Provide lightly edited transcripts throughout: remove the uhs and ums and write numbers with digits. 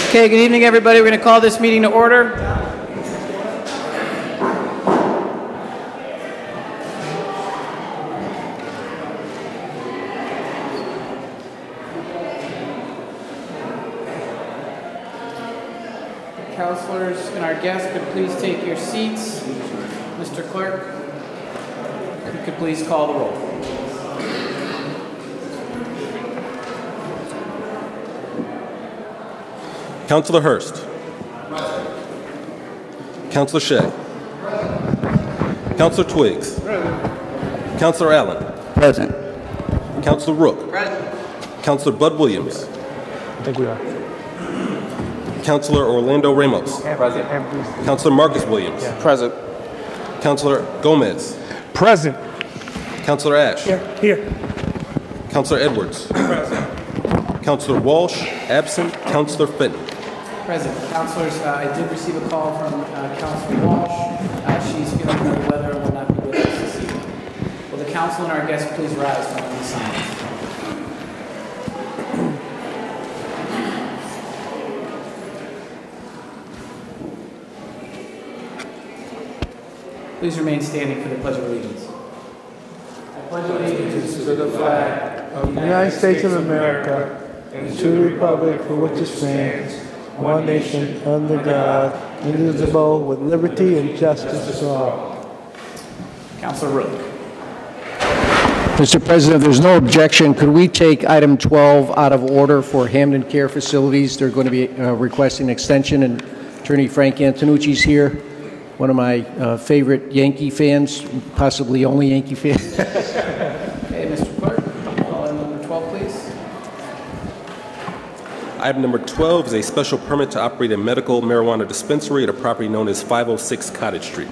Okay, good evening, everybody. We're going to call this meeting to order. Councilors and our guests could please take your seats. Mr. Clerk, if you could please call the roll. Councilor Hurst. Councilor Shea. Councilor Twiggs. Councilor Allen. Present. Councilor Rook. Councilor Bud Williams. I think we are. Councilor Orlando Ramos. Present. Councilor Marcus Williams. Present. Councilor Gomez. Present. Councilor Ash. Here. Councilor Edwards. Present. Councilor Walsh. Absent. Councilor Fenton. Present. Councilors, I did receive a call from Councilor Walsh. She's feeling under the weather and will not be with us this evening. Will the council and our guests please rise for the silence? Please remain standing for the Pledge of Allegiance. I pledge allegiance To the flag of the United States of America and to the republic for which it stands, one nation, under God, indivisible, with liberty and justice for all. Councilor Rook. Mr. President, if there's no objection, could we take item 12 out of order for Hamden Care Facilities? They're going to be requesting an extension, and Attorney Frank Antonucci's here, one of my favorite Yankee fans, possibly only Yankee fan. Okay, Mr. Clerk, call item number 12, please. Item number 12 is a special permit to operate a medical marijuana dispensary at a property known as 506 Cottage Street.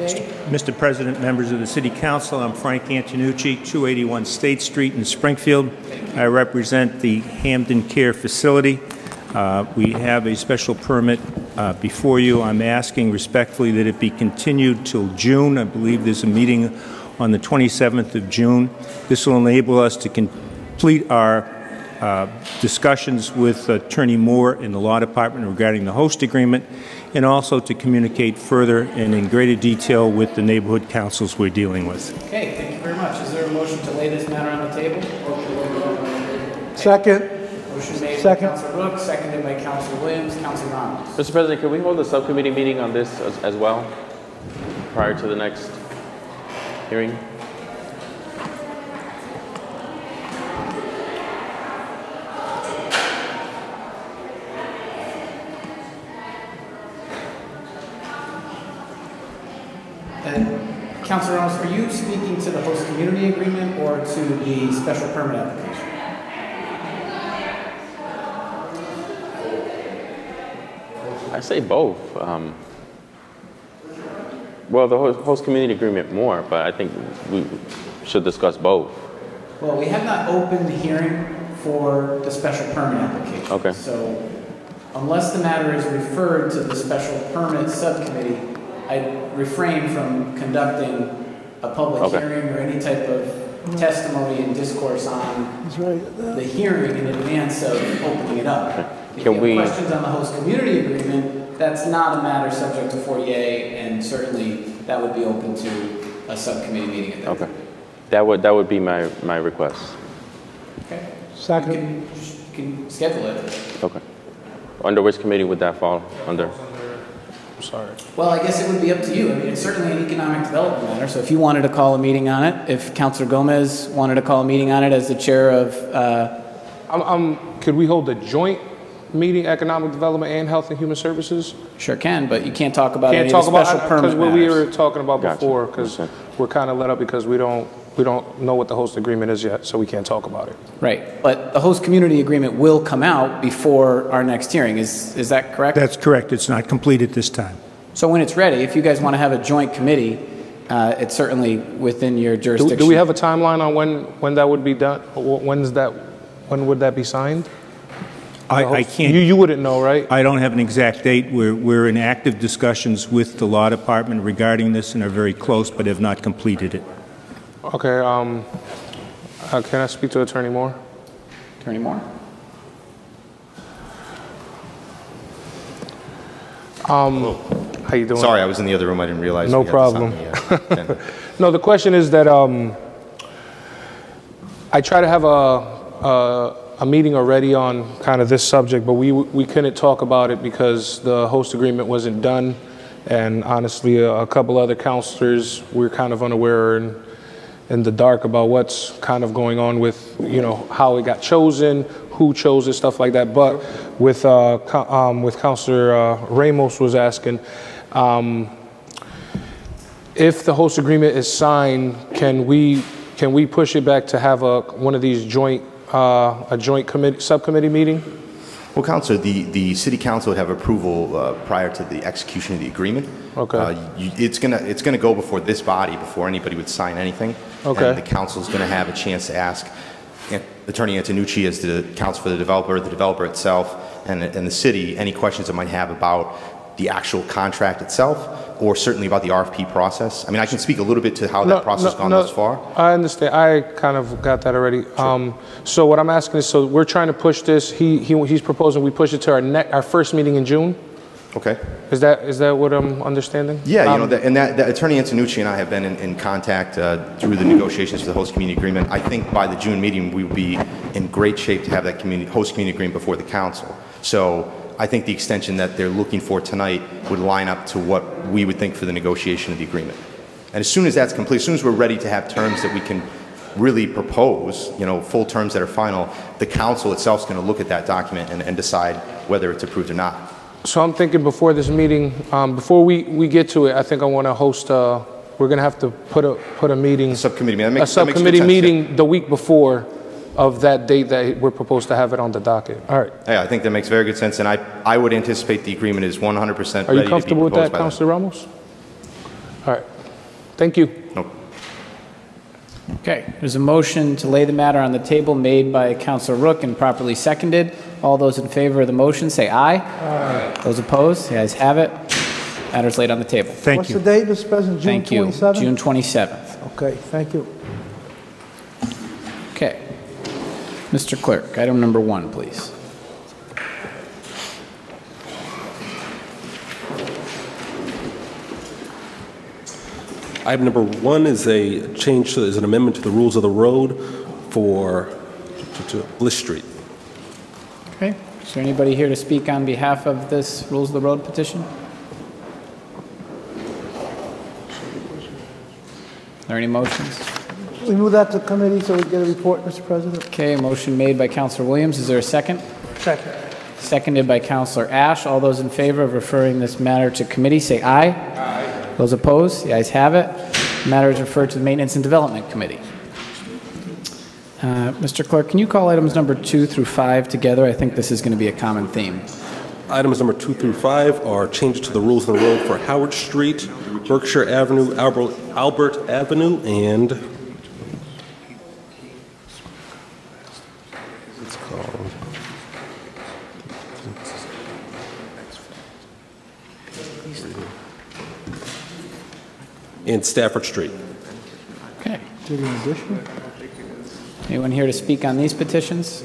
Okay. Mr. President, members of the City Council, I'm Frank Antonucci, 281 State Street in Springfield. I represent the Hamden Care Facility. We have a special permit before you. I'm asking respectfully that it be continued till June. I believe there's a meeting on the 27th of June. This will enable us to complete our discussions with Attorney Moore in the Law Department regarding the host agreement, and also to communicate further and in greater detail with the neighborhood councils we're dealing with. Okay, thank you very much. Is there a motion to lay this matter on the table? Second. Motion made by Second. Councilor Rook, seconded by Councilor Williams. Councilor Ramos. Mr. President, can we hold a subcommittee meeting on this as well prior to the next hearing? Councilor Ramos, are you speaking to the host community agreement or to the special permit application? I say both. Well, the host community agreement more, but I think we should discuss both. Well, we have not opened the hearing for the special permit application. Okay. So unless the matter is referred to the special permit subcommittee, I refrain from conducting a public hearing or any type of testimony and discourse on the hearing in advance of opening it up. If you have questions on the host community agreement, that's not a matter subject to 4A, and certainly that would be open to a subcommittee meeting at that time. That would be my request. Okay. Second. You can schedule it. Okay. Under which committee would that fall under? I'm sorry. Well, I guess it would be up to you. I mean, it's certainly an economic development matter, so if you wanted to call a meeting on it, if Councilor Gomez wanted to call a meeting on it as the chair of... could we hold a joint meeting, economic development and health and human services? Sure can, but you can't talk about any of the special permit matters. Because what we were talking about before, because we're kind of let up because we don't know what the host agreement is yet, so we can't talk about it. Right, but the host community agreement will come out before our next hearing. Is that correct? That's correct. It's not complete at this time. So when it's ready, if you guys want to have a joint committee, it's certainly within your jurisdiction. Do we have a timeline on when that would be done? When would that be signed? I can't. You wouldn't know, right? I don't have an exact date. We're in active discussions with the Law Department regarding this and are very close, but have not completed it. Okay. Can I speak to Attorney Moore? Attorney Moore? How you doing? Sorry, I was in the other room. I didn't realize. No we had this on problem. the agenda. No, the question is that I try to have a meeting already on kind of this subject, but we couldn't talk about it because the host agreement wasn't done, and honestly, a couple other counselors we're kind of unaware and in the dark about what's kind of going on with, you know, how it got chosen, who chose it, stuff like that. But with Counselor Ramos was asking, if the host agreement is signed, can we push it back to have one of these joint subcommittee meeting? Well, Counselor, the City Council would have approval prior to the execution of the agreement. Okay. It's gonna go before this body before anybody would sign anything. Okay. And the council's going to have a chance to ask Attorney Antonucci as the counsel for the developer itself, and the city any questions it might have about the actual contract itself, or certainly about the RFP process. I mean, I can speak a little bit to how that process has gone thus far. I understand. I kind of got that already. Sure. So what I'm asking is, so we're trying to push this. He's proposing we push it to our first meeting in June. Okay. Is that what I'm understanding? Yeah, you know, that Attorney Antonucci and I have been in contact through the negotiations for the host community agreement. I think by the June meeting we will be in great shape to have that host community agreement before the council. So I think the extension that they're looking for tonight would line up to what we would think for the negotiation of the agreement. And as soon as that's complete, as soon as we're ready to have terms that we can really propose, you know, full terms that are final, the council itself is going to look at that document and decide whether it's approved or not. So I'm thinking before this meeting, before we get to it, I think I want to host. We're going to have to put a meeting, a subcommittee meeting. A subcommittee meeting the week before of that date that we're proposed to have it on the docket. All right. Yeah, I think that makes very good sense, and I would anticipate the agreement is 100% ready. Are you comfortable with that, Councilor Ramos? All right. Thank you. Nope. Okay, there's a motion to lay the matter on the table made by Councilor Rook and properly seconded. All those in favor of the motion say aye. Aye. Those opposed, the ayes have it. Matter's laid on the table. What's the date, Mr. President? June 27th? Thank you. June 27th. Okay, thank you. Okay. Mr. Clerk, item number 1, please. Item number 1 is an amendment to the rules of the road for Bliss Street. Okay. Is there anybody here to speak on behalf of this Rules of the Road petition? Are there any motions? We move that to committee so we get a report, Mr. President. Okay, a motion made by Councilor Williams. Is there a second? Second. Seconded by Councilor Ash. All those in favor of referring this matter to committee say aye. Aye. Those opposed? The ayes have it. The matter is referred to the Maintenance and Development Committee. Mr. Clerk, can you call items number 2 through 5 together? I think this is going to be a common theme. Items number 2 through 5 are changes to the rules of the road for Howard Street, Berkshire Avenue, Albert Avenue, and it's called and Stafford Street. Okay. Did an addition? Anyone here to speak on these petitions?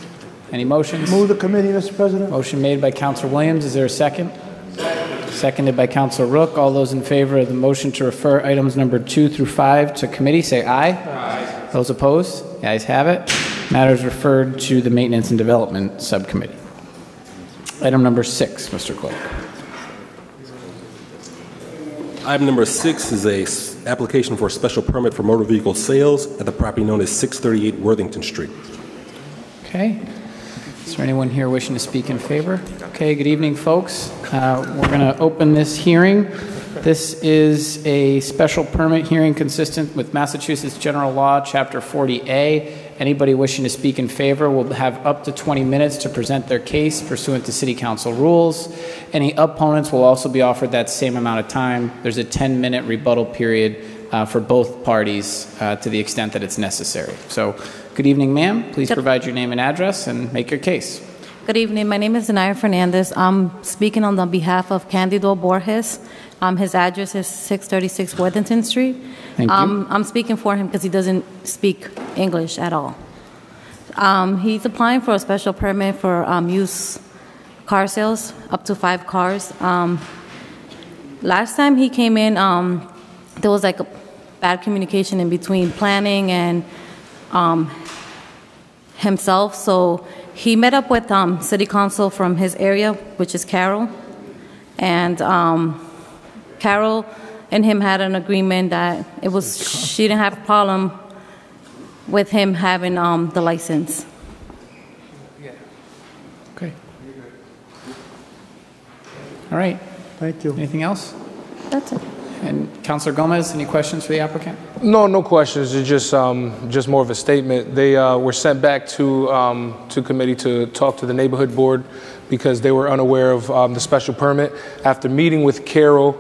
Any motions? Move the committee, Mr. President. Motion made by Councilor Williams. Is there a second? Seconded by Councilor Rook. All those in favor of the motion to refer items number 2 through 5 to committee say aye. Aye. Those opposed? The ayes have it. Matter is referred to the Maintenance and Development Subcommittee. Item number 6, Mr. Clerk. Item number 6 is a application for a special permit for motor vehicle sales at the property known as 638 Worthington Street. Okay. Is there anyone here wishing to speak in favor? Okay, good evening, folks. We're going to open this hearing. This is a special permit hearing consistent with Massachusetts General Law, Chapter 40A. Anybody wishing to speak in favor will have up to 20 minutes to present their case pursuant to City Council rules. Any opponents will also be offered that same amount of time. There's a 10-minute rebuttal period for both parties to the extent that it's necessary. So, good evening, ma'am. Please provide your name and address and make your case. Good evening. My name is Zanaya Fernandez. I'm speaking on the behalf of Candido Borges. His address is 636 Worthington Street. Thank you. I'm speaking for him because he doesn't speak English at all. He's applying for a special permit for used car sales, up to 5 cars. last time he came in, there was like a bad communication in between planning and himself. So he met up with city council from his area, which is Carol. And Carol and him had an agreement that she didn't have a problem with him having the license. Okay. All right. Thank you. Anything else? That's it. And Councilor Gomez, any questions for the applicant? No questions. It's just more of a statement. They were sent back to committee to talk to the neighborhood board because they were unaware of the special permit. After meeting with Carol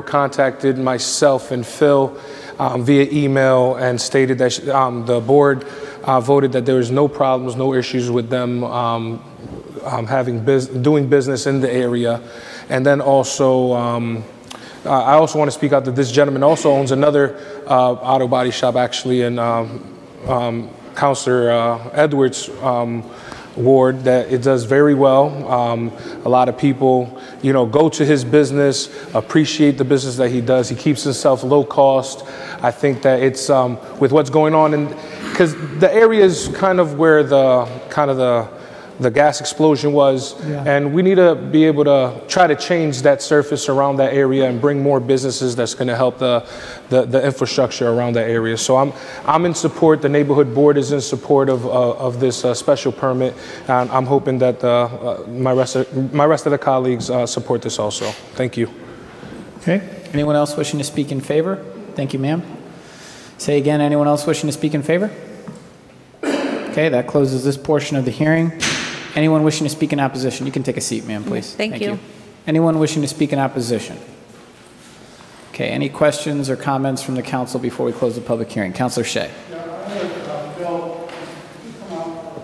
contacted myself and Phil via email and stated that the board voted that there was no problems, no issues with them doing business in the area. And then also, I also want to speak out that this gentleman also owns another auto body shop, actually, in Councilor Edwards' ward, that it does very well. A lot of people, go to his business, appreciate the business that he does. He keeps himself low cost. I think that it's with what's going on, because the area is kind of where the gas explosion was, and we need to be able to try to change that surface around that area and bring more businesses that's going to help the infrastructure around that area. So I'm in support. The neighborhood board is in support of this special permit, and I'm hoping that my rest of the colleagues support this also. Thank you. Okay. Anyone else wishing to speak in favor? Thank you, ma'am. Say again, anyone else wishing to speak in favor? Okay, that closes this portion of the hearing. Anyone wishing to speak in opposition? You can take a seat, ma'am, please. Thank you. Anyone wishing to speak in opposition? Okay, any questions or comments from the council before we close the public hearing? Councilor Shea. Bill, you come out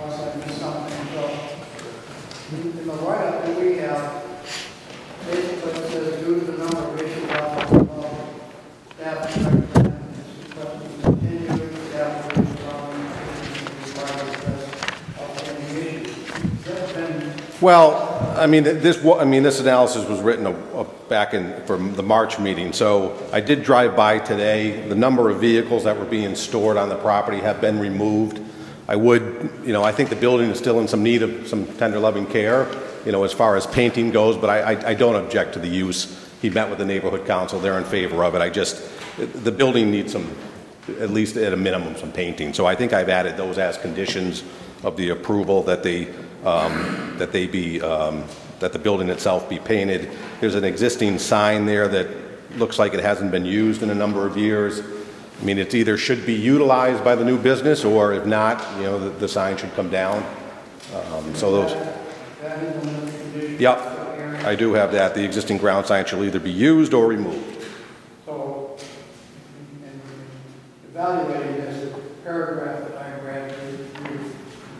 unless I missed something. So, in the write-up that we have, basically it says due to the number of issues staff recommend continue staff Well, this analysis was written back from the March meeting, so I did drive by today. The number of vehicles that were being stored on the property have been removed. I think the building is still in some need of some tender loving care, as far as painting goes, but I don't object to the use. He met with the neighborhood council, they're in favor of it. The building needs some, at least at a minimum, some painting. So I think I've added those as conditions of the approval, that that the building itself be painted. There's an existing sign there that looks like it hasn't been used in a number of years. It either should be utilized by the new business, or if not, the sign should come down. So those. Yep, I do have that. The existing ground sign shall either be used or removed. So, in evaluating this paragraph that I read, you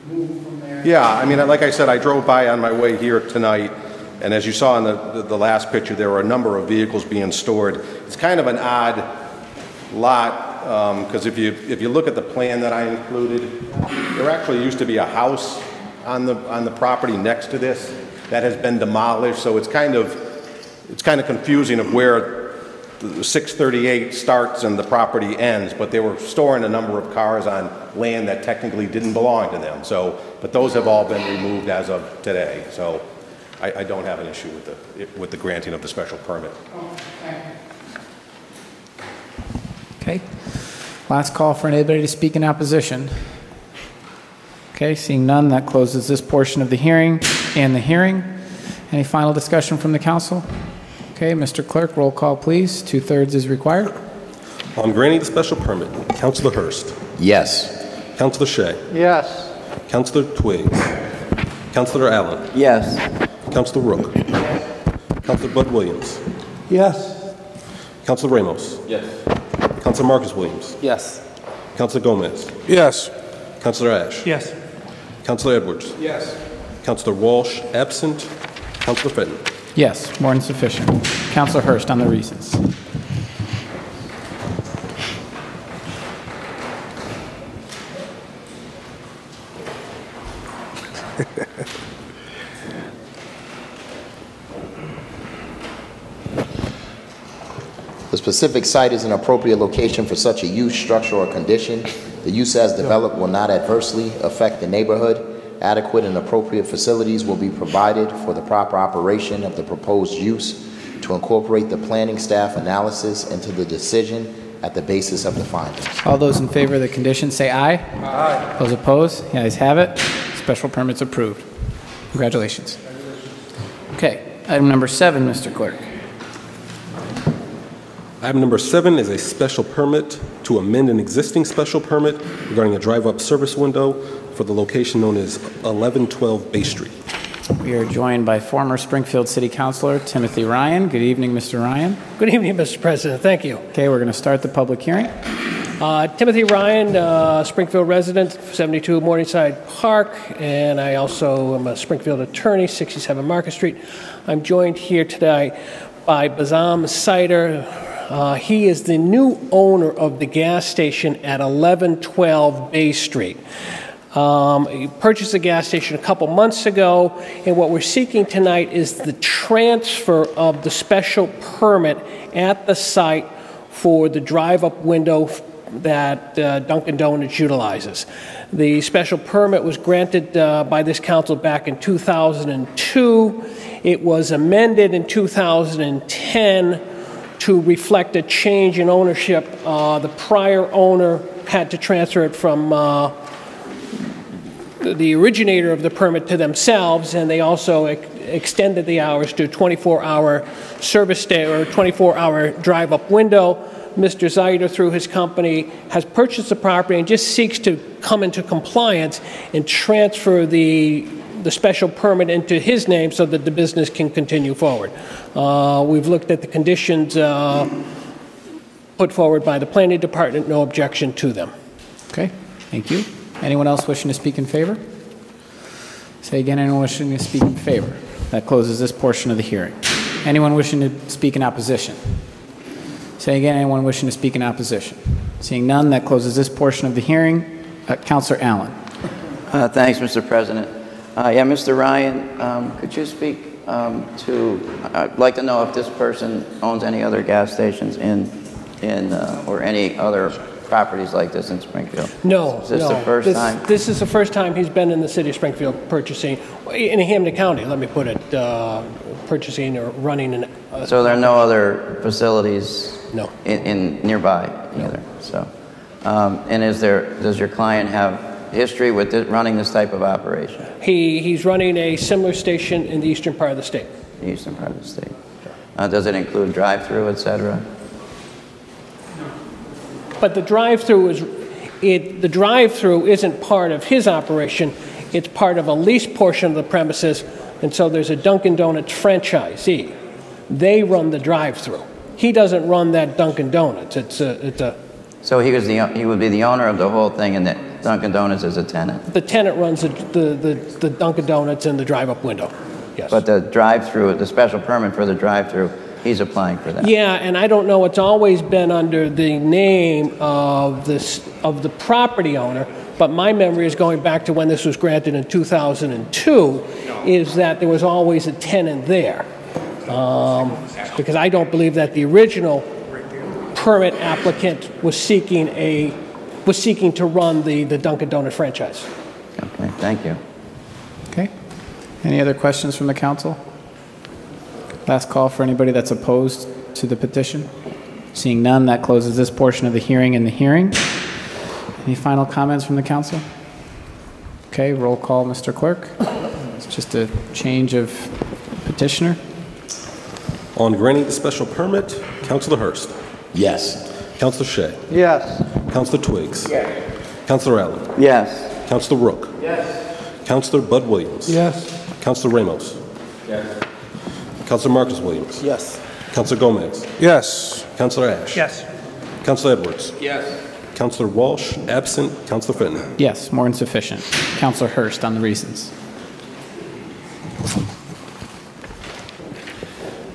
move from there. Yeah, like I said, I drove by on my way here tonight, and as you saw in the last picture, there were a number of vehicles being stored. It's kind of an odd lot, because if you look at the plan that I included, there actually used to be a house on the property next to this that has been demolished. So it's kind of confusing of where the 638 starts and the property ends. But they were storing a number of cars on land that technically didn't belong to them. So, but those have all been removed as of today. So I don't have an issue with the granting of the special permit. Okay. Last call for anybody to speak in opposition. Okay, seeing none, that closes this portion of the hearing and the hearing. Any final discussion from the council? Okay, Mr. Clerk, roll call, please. 2/3 is required. On granting the special permit, Councilor Hurst. Yes. Councilor Shea. Yes. Councilor Twiggs. Councilor Allen. Yes. Councilor Rook. Councilor Bud Williams. Yes. Councilor Ramos. Yes. Councilor Marcus Williams. Yes. Councilor Gomez. Yes. Councilor Ash. Yes. Councilor Edwards. Yes. Councilor Walsh, absent. Councilor Fenton. Yes, more than sufficient. Councilor Hurst on the reasons. The specific site is an appropriate location for such a use, structure, or condition. The use as developed will not adversely affect the neighborhood. Adequate and appropriate facilities will be provided for the proper operation of the proposed use to incorporate the planning staff analysis into the decision at the basis of the findings. All those in favor of the condition say aye. Aye. Those opposed? The ayes have it. Special permit's approved. Congratulations. Okay, item number 7, Mr. Clerk. Item number 7 is a special permit to amend an existing special permit regarding a drive-up service window for the location known as 1112 Bay Street. We are joined by former Springfield City Councilor Timothy Ryan. Good evening, Mr. Ryan. Good evening, Mr. President. Thank you. Okay, we're going to start the public hearing. Timothy Ryan, Springfield resident, 72 Morningside Park, and I also am a Springfield attorney, 67 Market Street. I'm joined here today by Bazam Cider. He is the new owner of the gas station at 1112 Bay Street. He purchased the gas station a couple months ago, and what we're seeking tonight is the transfer of the special permit at the site for the drive-up window that Dunkin' Donuts utilizes. The special permit was granted by this council back in 2002. It was amended in 2010 to reflect a change in ownership. The prior owner had to transfer it from the originator of the permit to themselves, and they also extended the hours to 24-hour service day or 24-hour drive-up window. Mr. Zeider, through his company, has purchased the property and just seeks to come into compliance and transfer the special permit into his name so that the business can continue forward. We've looked at the conditions put forward by the planning department, no objection to them. Okay, thank you. Anyone else wishing to speak in favor? Say again, anyone wishing to speak in favor? That closes this portion of the hearing. Anyone wishing to speak in opposition? Say again, anyone wishing to speak in opposition? Seeing none, that closes this portion of the hearing. Councilor Allen. Thanks, Mr. President. Yeah, Mr. Ryan, could you speak I'd like to know if this person owns any other gas stations or any other properties like this in Springfield? No, Is this the first time? This is the first time he's been in the city of Springfield purchasing, in Hampden County, let me put it, purchasing or running an... So there are no other facilities no. in nearby either? So, and does your client have history with running this type of operation? He's running a similar station in the eastern part of the state. The eastern part of the state. Does it include drive-through, et cetera? But the drive-through isn't part of his operation. It's part of a lease portion of the premises, and so there's a Dunkin' Donuts franchisee. They run the drive-through. He doesn't run that Dunkin' Donuts. So he would be the owner of the whole thing, and that Dunkin' Donuts is a tenant. The tenant runs the Dunkin' Donuts and the drive-up window. Yes. But the drive-through, the special permit for the drive-through, he's applying for that. Yeah, and I don't know. It's always been under the name of the property owner. But my memory is going back to when this was granted in 2002, is that there was always a tenant there, because I don't believe that the original permit applicant was seeking to run the Dunkin' Donuts franchise. Okay, thank you. Okay. Any other questions from the council? Last call for anybody that's opposed to the petition. Seeing none, that closes this portion of the hearing and the hearing. Any final comments from the council? Okay, roll call, Mr. Clerk. It's just a change of petitioner. On granting the special permit, Councilor Hurst. Yes. Councilor Shea. Yes. Councilor Twiggs. Yes. Councilor Allen. Yes. Councilor Rook. Yes. Councilor Bud Williams. Yes. Councilor Ramos. Yes. Councilor Marcus Williams. Yes. Councilor Gomez. Yes. Councilor Ash. Yes. Councilor Edwards. Yes. Councilor Walsh, absent. Councilor Fenton. Yes, more than sufficient. Councilor Hurst on the reasons.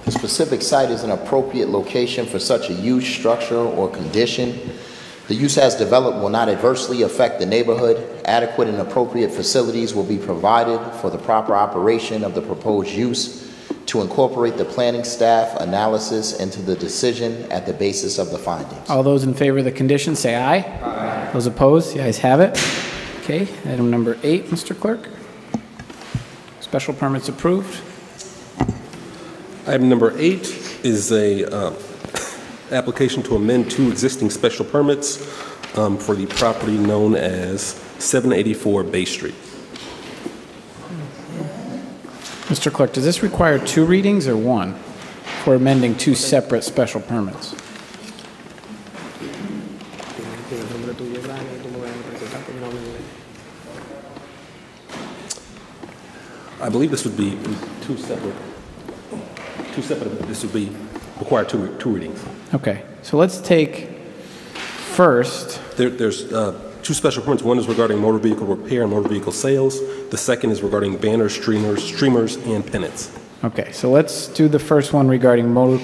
The specific site is an appropriate location for such a use, structure, or condition. The use as developed will not adversely affect the neighborhood. Adequate and appropriate facilities will be provided for the proper operation of the proposed use to incorporate the planning staff analysis into the decision at the basis of the findings. All those in favor of the condition say aye. Aye. Those opposed, the ayes have it. Okay, item number 8, Mr. Clerk. Special permits approved. Item number 8 is a application to amend 2 existing special permits for the property known as 784 Bay Street. Mr. Clerk, does this require 2 readings or 1 for amending 2 separate special permits? I believe this would be 2 separate. This would be require two readings. Okay, so let's take first. There's 2 special permits. One is regarding motor vehicle repair and motor vehicle sales. The second is regarding banners, streamers, and pennants. Okay, so let's do the first one regarding motor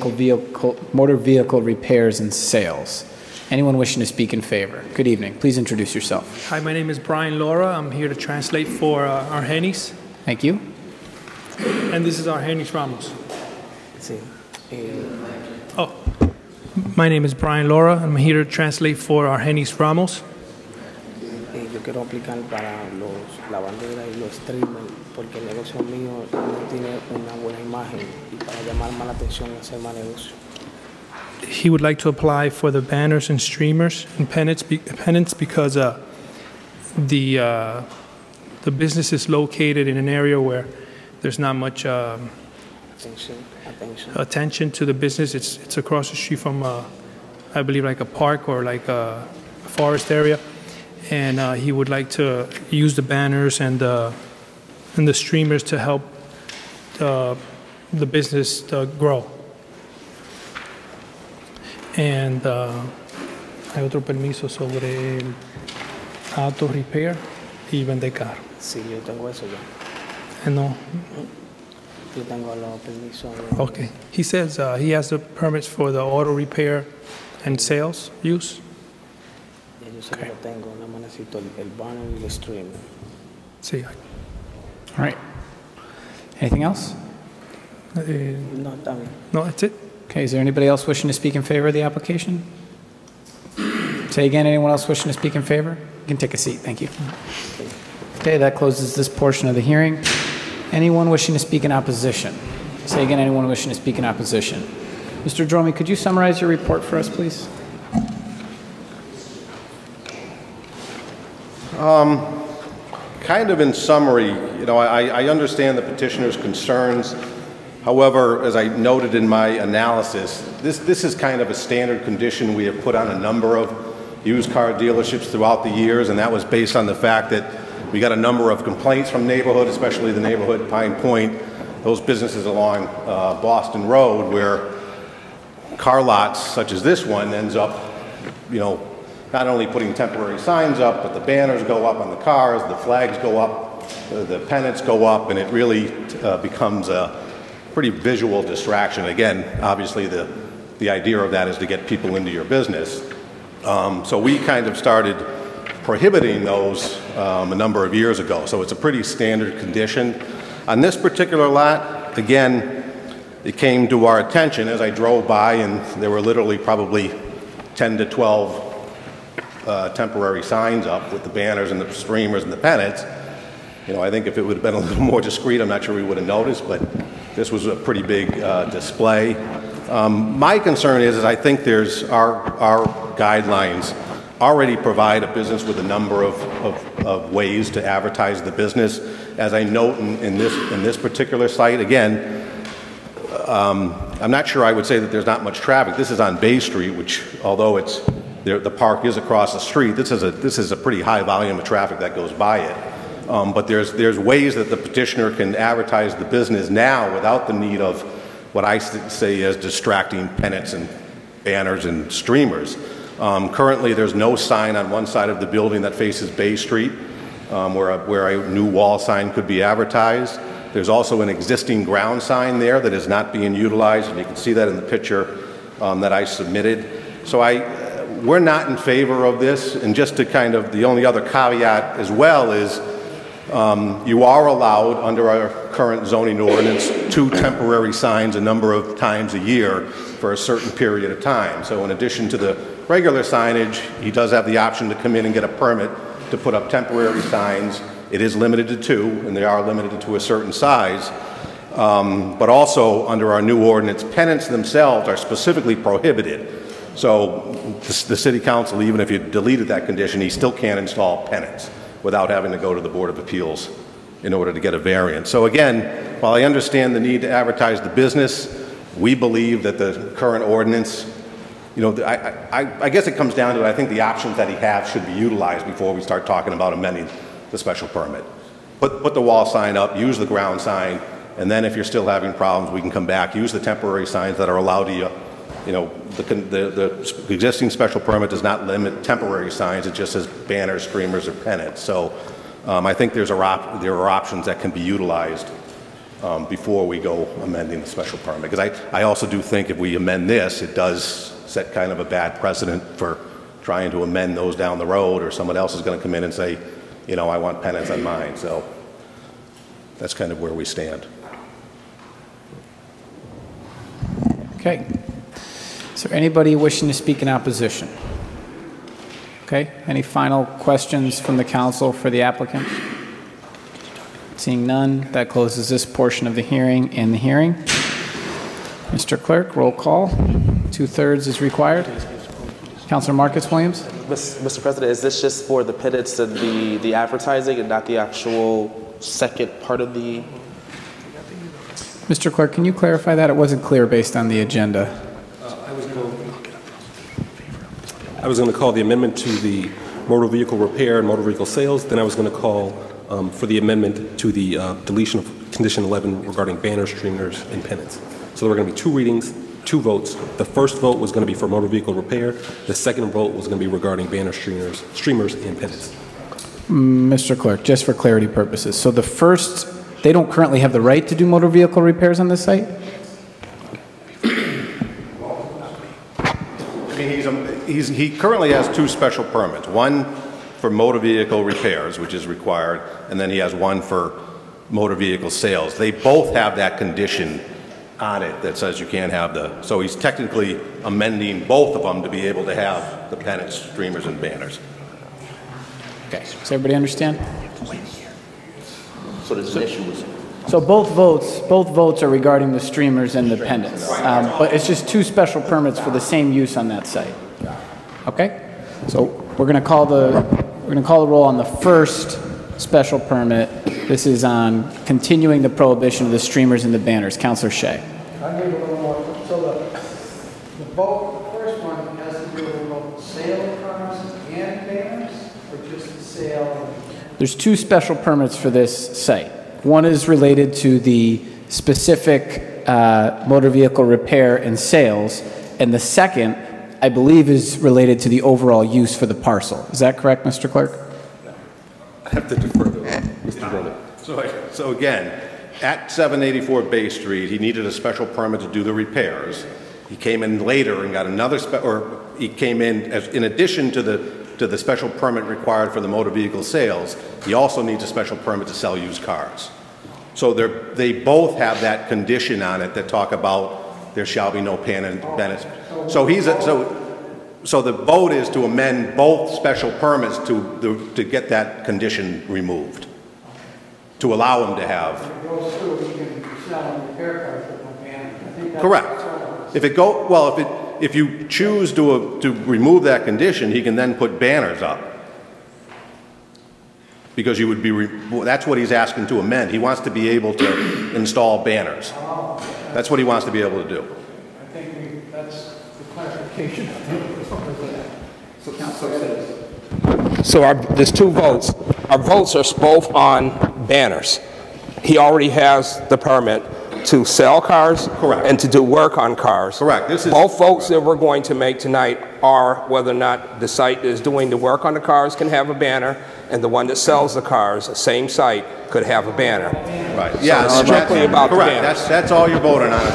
vehicle repairs and sales. Anyone wishing to speak in favor? Good evening. Please introduce yourself. Hi, my name is Brian Laura. I'm here to translate for Argenis. Thank you. And this is Argenis Ramos. Oh, my name is Brian Laura. I'm here to translate for Argenis Ramos. Yo quiero aplicar para la bandera y los streamers porque el negocio mío no tiene una buena imagen y para llamar más la atención y hacer más negocio. He would like to apply for the banners and streamers and pennants because the business is located in an area where there's not much attention to the business. It's across the street from I believe like a park or like a forest area, and he would like to use the banners and the streamers to help the business grow. And hay otro permiso sobre el auto repair y vender carro. Sí, yo tengo eso ya. No. Yo tengo los permisos. Okay. He says he has the permits for the auto repair and sales use. Ya yo sé que lo tengo, nada más necesito el banner y el streamer. Sí. All right. Anything else? No, está bien. No, that's it. Okay, is there anybody else wishing to speak in favor of the application? Say again, anyone else wishing to speak in favor? You can take a seat, thank you. Okay, that closes this portion of the hearing. Anyone wishing to speak in opposition? Say again, anyone wishing to speak in opposition? Mr. Dromi, could you summarize your report for us, please? Kind of in summary, you know, I understand the petitioner's concerns. However, as I noted in my analysis, this is kind of a standard condition we have put on a number of used car dealerships throughout the years, and that was based on the fact that we got a number of complaints from neighborhood, especially the neighborhood Pine Point, those businesses along Boston Road, where car lots such as this one ends up, you know, not only putting temporary signs up, but the banners go up on the cars, the flags go up, the pennants go up, and it really becomes a pretty visual distraction. Again, obviously the idea of that is to get people into your business. So we kind of started prohibiting those a number of years ago. So it's a pretty standard condition. On this particular lot, again, it came to our attention as I drove by, and there were literally probably 10 to 12 temporary signs up with the banners and the streamers and the pennants. You know, I think if it would have been a little more discreet, I'm not sure we would have noticed, but this was a pretty big display. My concern is I think there's our guidelines already provide a business with a number of ways to advertise the business. As I note in this particular site, again, I'm not sure I would say that there's not much traffic. This is on Bay Street, which although the park is across the street, this is a pretty high volume of traffic that goes by it. But there's ways that the petitioner can advertise the business now without the need of what I say is distracting pennants and banners and streamers. Currently, there's no sign on one side of the building that faces Bay Street where a new wall sign could be advertised. There's also an existing ground sign there that is not being utilized, and you can see that in the picture that I submitted. So we're not in favor of this, and just to kind of, the only other caveat as well is, You are allowed, under our current zoning ordinance, 2 temporary signs a number of times a year for a certain period of time. So in addition to the regular signage, he does have the option to come in and get a permit to put up temporary signs. It is limited to 2, and they are limited to a certain size. But also, under our new ordinance, pennants themselves are specifically prohibited. So the city council, even if you deleted that condition, he still can't install pennants without having to go to the Board of Appeals in order to get a variance. So again, while I understand the need to advertise the business, we believe that the current ordinance, you know, I guess it comes down to, I think the options that he has should be utilized before we start talking about amending the special permit. Put the wall sign up, use the ground sign, and then if you're still having problems, we can come back, use the temporary signs that are allowed to you. You know, the existing special permit does not limit temporary signs. It just says banners, streamers, or pennants. So I think there are options that can be utilized before we go amending the special permit. Because I also do think if we amend this, it does set kind of a bad precedent for trying to amend those down the road, or someone else is going to come in and say, you know, I want pennants on mine. So that's kind of where we stand. Okay. Is there anybody wishing to speak in opposition? Okay. Any final questions from the council for the applicant? Seeing none, that closes this portion of the hearing and the hearing. Mr. Clerk, roll call. 2/3 is required. Councilor Marcus Williams? Mr. President, is this just for the pennants and the advertising and not the actual second part of the... Mr. Clerk, can you clarify that? It wasn't clear based on the agenda. I was going to call the amendment to the motor vehicle repair and motor vehicle sales. Then I was going to call for the amendment to the deletion of condition 11 regarding banners, streamers, and pennants. So there were going to be 2 readings, 2 votes. The first vote was going to be for motor vehicle repair. The second vote was going to be regarding banners, streamers, and pennants. Mr. Clerk, just for clarity purposes, so the first, they don't currently have the right to do motor vehicle repairs on this site? I mean, he currently has 2 special permits. One for motor vehicle repairs, which is required, and then he has one for motor vehicle sales. They both have that condition on it that says you can't have the, so he's technically amending both of them to be able to have the pennants, streamers, and banners. Okay, does everybody understand? So there's an issue with... So both votes are regarding the streamers and the pendants, but it's just 2 special permits for the same use on that site. Okay, so we're going to call the roll on the first special permit. This is on continuing the prohibition of the streamers and the banners. Councilor Shea. I'll give a little more. So the vote, the first one has to do with both sale of cars and banners, or just the sale? There's 2 special permits for this site. One is related to the specific motor vehicle repair and sales, and the second, I believe, is related to the overall use for the parcel. Is that correct, Mr. Clerk? I have to defer to Mr. Drummond. So again, at 784 Bay Street, he needed a special permit to do the repairs. He came in later and got another, he came in addition to the special permit required for the motor vehicle sales, he also needs a special permit to sell used cars. So they both have that condition on it that talk about there shall be no pennants. So the vote is to amend both special permits to get that condition removed, to allow him to have. Correct. If you choose to remove that condition, he can then put banners up. Because you would be, that's what he's asking to amend. He wants to be able to install banners. That's what he wants to be able to do. I think that's the clarification. So there's 2 votes. Our votes are both on banners. He already has the permit to sell cars. Correct. And to do work on cars. Correct. Both votes that we're going to make tonight are whether or not the site that is doing the work on the cars can have a banner, and the one that sells the cars, the same site, could have a banner. Right. So Yeah, it's strictly about the correct. banners. That's all you're voting on.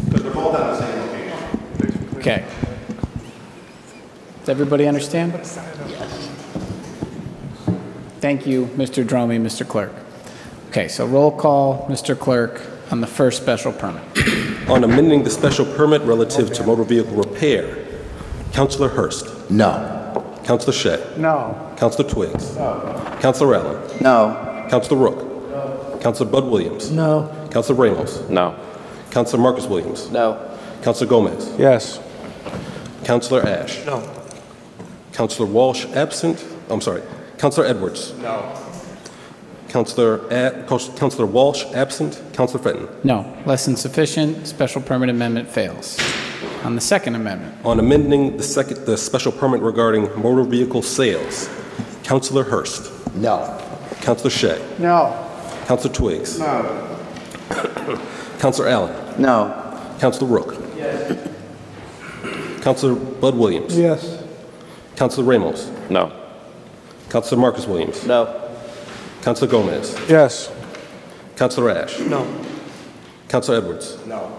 Because they're both on the same location. Okay. Does everybody understand? Thank you, Mr. Dromey, Mr. Clerk. Okay, so roll call, Mr. Clerk, on the first special permit. On amending the special permit relative to motor vehicle repair, Councilor Hurst. No. Councilor Shea. No. Councilor Twiggs. No. Councilor Allen. No. Councilor Rook. No. Councilor Bud Williams. No. Councilor Ramos. No. Councilor Marcus Williams. No. Councilor Gomez. Yes. Councilor Ash. No. Councilor Walsh absent. I'm sorry. Councilor Edwards. No. Councilor Walsh absent. Councilor Fenton. No. Less than sufficient. Special permit amendment fails. On the second amendment. On amending the special permit regarding motor vehicle sales, Councilor Hurst. No. Councilor Shea. No. Councilor Twiggs. No. Councilor Allen. No. Councilor Rook. Yes. Councilor Bud Williams. Yes. Councilor Ramos. No. Councilor Marcus Williams. No. Councilor Gomez. Yes. Councilor Ash. No. Councilor Edwards. No.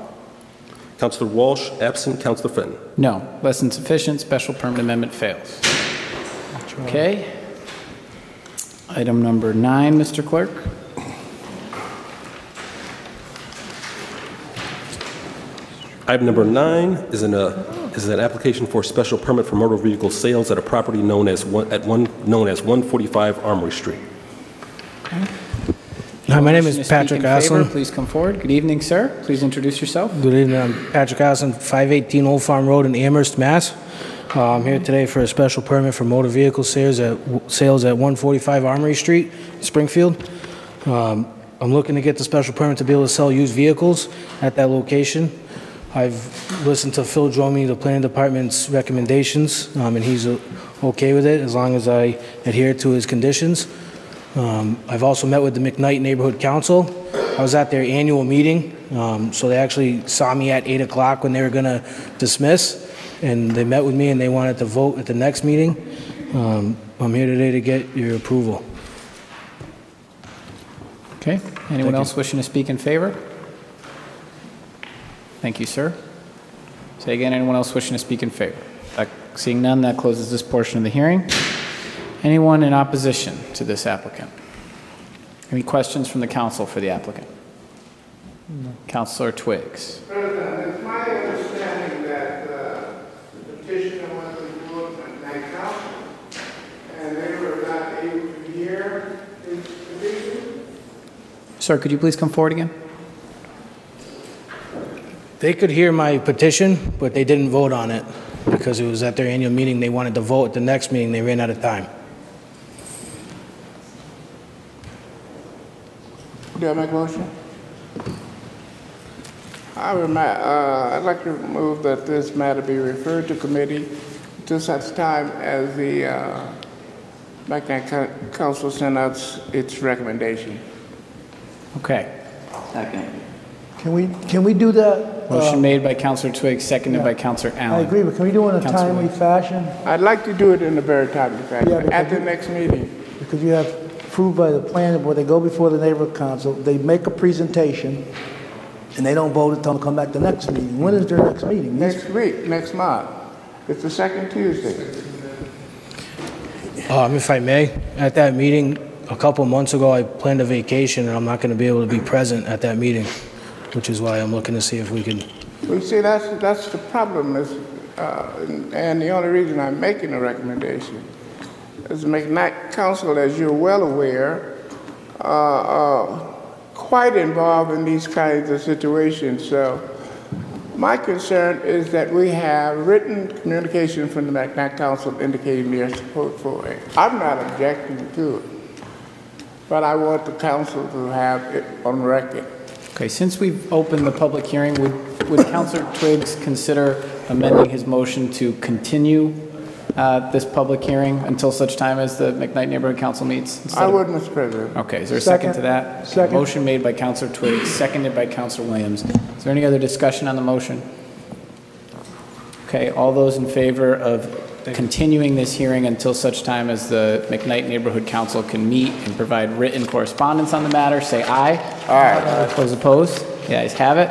Councilor Walsh absent. Councilor Fenton. No. Less than sufficient. Special permit amendment fails. Okay. Item number 9, Mr. Clerk. Item number 9 is an application for a special permit for motor vehicle sales at a property known as 145 Armory Street. Hi, my name is Motion to Patrick speak in favor, Aslan. Please come forward. Good evening, sir. Please introduce yourself. Good evening. I'm Patrick Aslan, 518 Old Farm Road in Amherst, Mass. I'm here today for a special permit for motor vehicle sales at 145 Armory Street, Springfield. I'm looking to get the special permit to be able to sell used vehicles at that location. I've listened to Phil Dromey, the planning department's recommendations, and he's okay with it as long as I adhere to his conditions. I've also met with the McKnight Neighborhood Council. I was at their annual meeting, so they actually saw me at 8 o'clock when they were going to dismiss, and they met with me and they wanted to vote at the next meeting. I'm here today to get your approval. Okay. Anyone else wishing to speak in favor? Thank you, sir. Say again, anyone else wishing to speak in favor? Seeing none, that closes this portion of the hearing. Anyone in opposition to this applicant? Any questions from the council for the applicant? No. Councilor Twiggs. President, it's my understanding that the petitioner went to the McKnight Council and they were not able to hear his petition. Sir, could you please come forward again? They could hear my petition, but they didn't vote on it because it was at their annual meeting. They wanted to vote at the next meeting. They ran out of time. Do I make a motion? I'd like to move that this matter be referred to committee to such time as the McKnight Council sends out its recommendation. Okay. Second. Can we do that? Motion made by Councilor Twiggs, seconded by Councilor Allen. I agree, but can we do it in a Councilor timely fashion? I'd like to do it in a very timely fashion at the next meeting. Because you have approved by the planning board, they go before the neighborhood council, they make a presentation, and they don't vote until they come back the next meeting. When is their next meeting? Next week, next month. It's the second Tuesday. If I may, at that meeting a couple months ago, I planned a vacation, and I'm not going to be able to be present at that meeting, which is why I'm looking to see if we can. Well, you see, that's the problem, and the only reason I'm making a recommendation is the McKnight Council, as you're well aware, quite involved in these kinds of situations. So my concern is that we have written communication from the McKnight Council indicating their support for it. I'm not objecting to it, but I want the council to have it on record. Okay, since we've opened the public hearing, would Councilor Twiggs consider amending his motion to continue this public hearing until such time as the McKnight Neighborhood Council meets? I would, Mr. President. Okay, is there a second to that? Second. Motion made by Councilor Twiggs, seconded by Councilor Williams. Is there any other discussion on the motion? Okay, all those in favor of continuing this hearing until such time as the McKnight Neighborhood Council can meet and provide written correspondence on the matter, say aye. Aye. Those opposed? The ayes have it.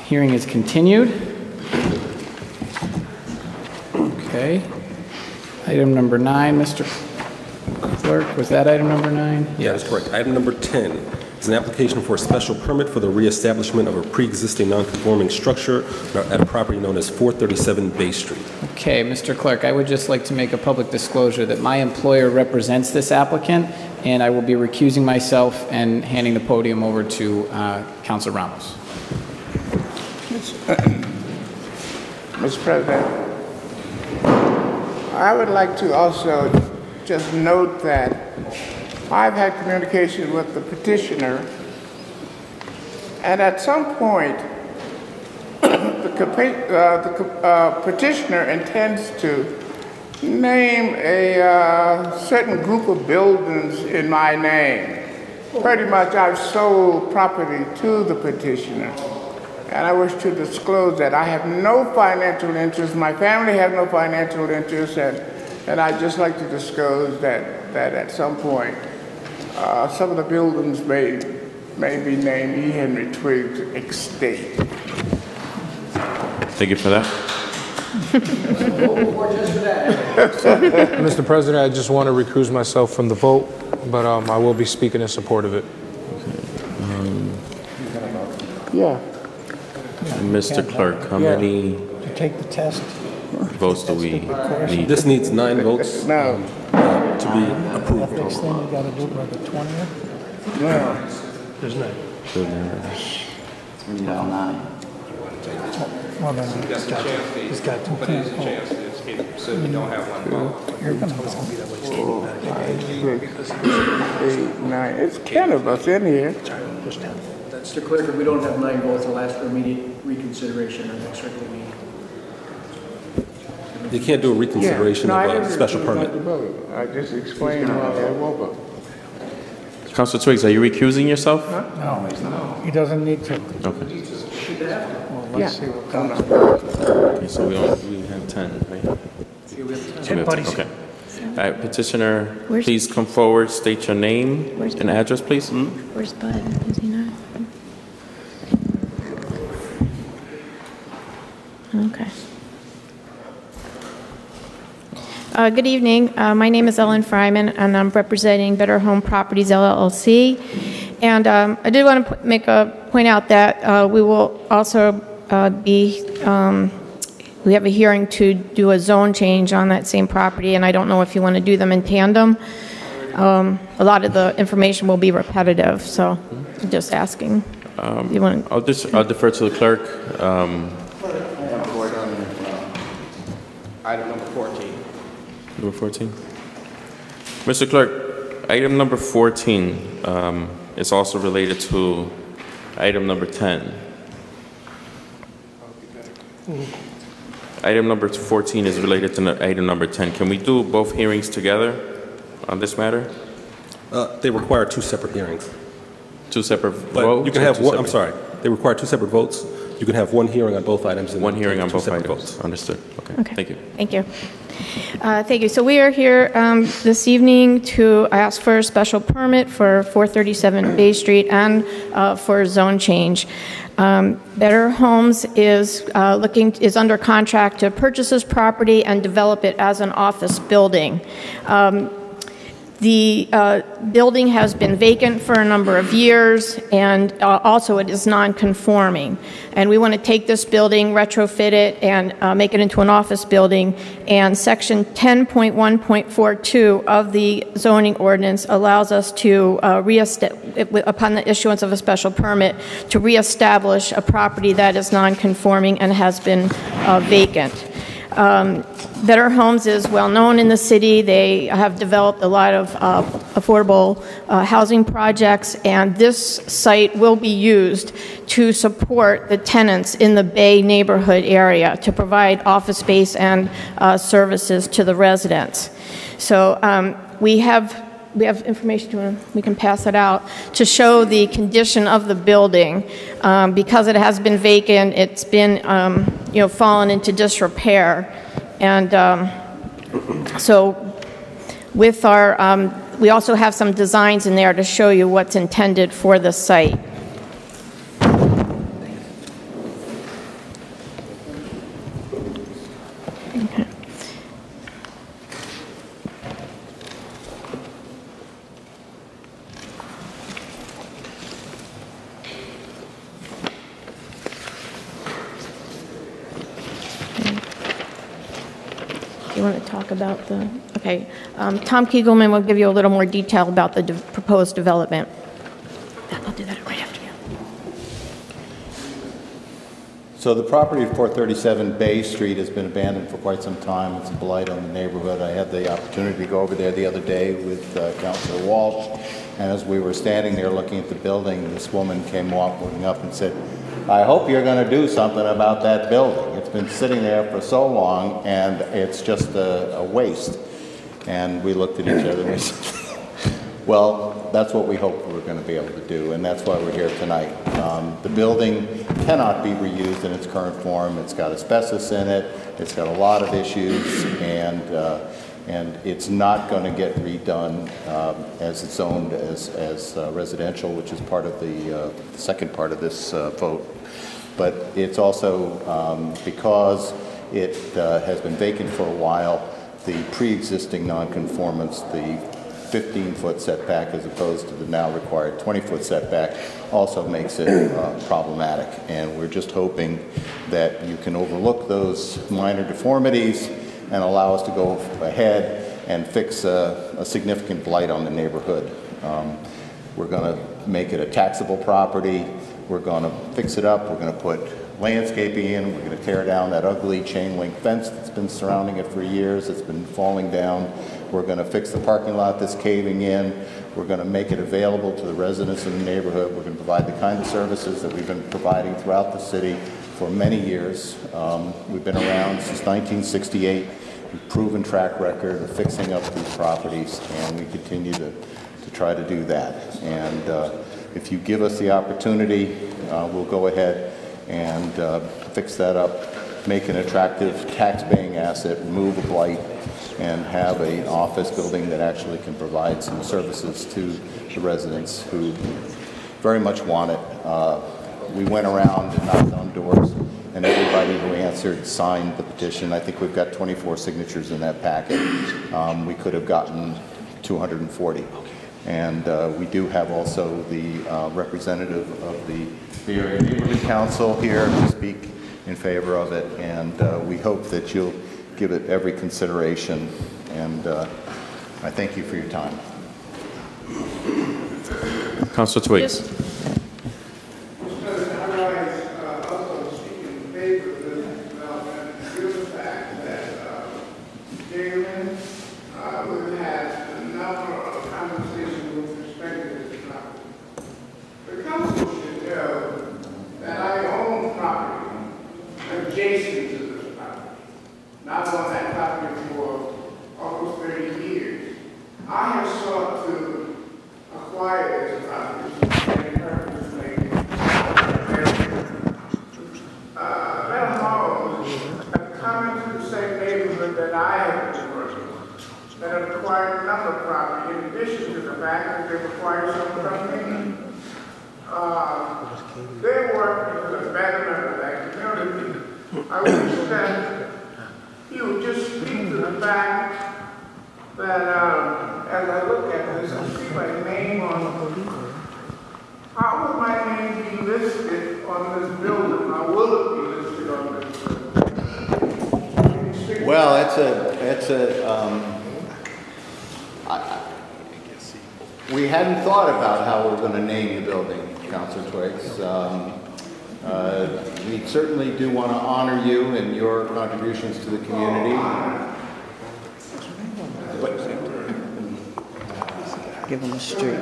Hearing is continued. Okay. Item number 9, Mr. Clerk, was that item number 9? Yeah, that's correct. Item number 10 is an application for a special permit for the reestablishment of a pre-existing non-conforming structure at a property known as 437 Bay Street. Okay, Mr. Clerk, I would just like to make a public disclosure that my employer represents this applicant, and I will be recusing myself and handing the podium over to Councilor Ramos. Mr. President, I would like to also just note that I've had communication with the petitioner, and at some point, the petitioner intends to name a certain group of buildings in my name. Pretty much I've sold property to the petitioner, and I wish to disclose that I have no financial interest, my family has no financial interest, and I'd just like to disclose that at some point, some of the buildings may be named E. Henry Twiggs Estate. Thank you for that. Mr. President, I just want to recuse myself from the vote, but I will be speaking in support of it. Yeah. Mr. Clerk, how many To take the test. votes do we need? This needs 9 votes No. to be approved. Next thing you got to do by the 20th. No. There's none. We need all 9. Well, then That's a chance. he's got 2 But it is a can't chance. So we don't have one vote. You're going to be that way. 6, 8, 9. It's 10 of us in here. Mr. Clerk, if we don't have 9 votes, I'll ask for immediate reconsideration on next regular meeting. You can't do a reconsideration I of a didn't special refuse permit. not to vote. I just explained why I won't vote. Councilor Twiggs, are you recusing yourself? No, he doesn't need to. Okay. Well, let's see what comes. Okay, so we have 10, right? So we have 10. Okay. All right, petitioner, please come forward, state your name and address, please. Where's Bud? Is he not? Okay. Good evening. My name is Ellen Fryman, and I'm representing Better Home Properties, LLC. And I did want to point out that we will also we have a hearing to do a zone change on that same property, and I don't know if you want to do them in tandem. A lot of the information will be repetitive, so I'm just asking. You want I'll defer to the clerk. Item number 14. Number 14. Mr. Clerk, item number 14 is also related to item number 10. Item number 14 is related to item number 10. Can we do both hearings together on this matter? They require 2 separate hearings. 2 separate But votes? you can have one, I'm sorry, they require 2 separate votes. You can have 1 hearing on both items. And one hearing on both items. Votes. Understood. Okay. Thank you. Thank you. Thank you. So we are here this evening to ask for a special permit for 437 Bay Street and for a zone change. Better Homes is under contract to purchase this property and develop it as an office building. The building has been vacant for a number of years, and also it is non-conforming. And we want to take this building, retrofit it, and make it into an office building. And Section 10.1.42 of the zoning ordinance allows us to, upon the issuance of a special permit, to reestablish a property that is non-conforming and has been vacant. Better Homes is well known in the city. They have developed a lot of affordable housing projects, and this site will be used to support the tenants in the Bay neighborhood area to provide office space and services to the residents. So we have information, we can pass it out, to show the condition of the building. Because it has been vacant, it's been fallen into disrepair. And so with our, we also have some designs in there to show you what's intended for the site. Okay. You want to talk about the, okay. Tom Kegelman will give you a little more detail about the proposed development. I'll do that right after you. So the property at 437 Bay Street has been abandoned for quite some time. It's a blight on the neighborhood. I had the opportunity to go over there the other day with Councilor Walsh, and as we were standing there looking at the building, this woman came walking up and said, I hope you're going to do something about that building. It's been sitting there for so long, and it's just a waste. And we looked at each other and we said, well, that's what we hoped we were going to be able to do, and that's why we're here tonight. The building cannot be reused in its current form. It's got asbestos in it. It's got a lot of issues, and it's not going to get redone as it's owned as residential, which is part of the second part of this vote. But it's also because it has been vacant for a while, the pre-existing nonconformance, the 15-foot setback as opposed to the now required 20-foot setback also makes it problematic. And we're just hoping that you can overlook those minor deformities and allow us to go ahead and fix a significant blight on the neighborhood. We're going to make it a taxable property. We're going to fix it up. We're going to put landscaping in. We're going to tear down that ugly chain link fence that's been surrounding it for years. It's been falling down. We're going to fix the parking lot that's caving in. We're going to make it available to the residents in the neighborhood. We're going to provide the kind of services that we've been providing throughout the city for many years. We've been around since 1968. We've proven track record of fixing up these properties, and we continue to try to do that. And if you give us the opportunity, we'll go ahead and fix that up, make an attractive tax-paying asset, remove a blight, and have an office building that actually can provide some services to the residents who very much want it. We went around and knocked on doors, and everybody who answered signed the petition. I think we've got 24 signatures in that packet. We could have gotten 240. And we do have also the representative of the Area Neighborhood Council here to speak in favor of it, and we hope that you'll give it every consideration, and I thank you for your time. Councilor Twiggs. We hadn't thought about how we're going to name the building, Councilor Twiggs. We certainly do want to honor you and your contributions to the community. Give them a street.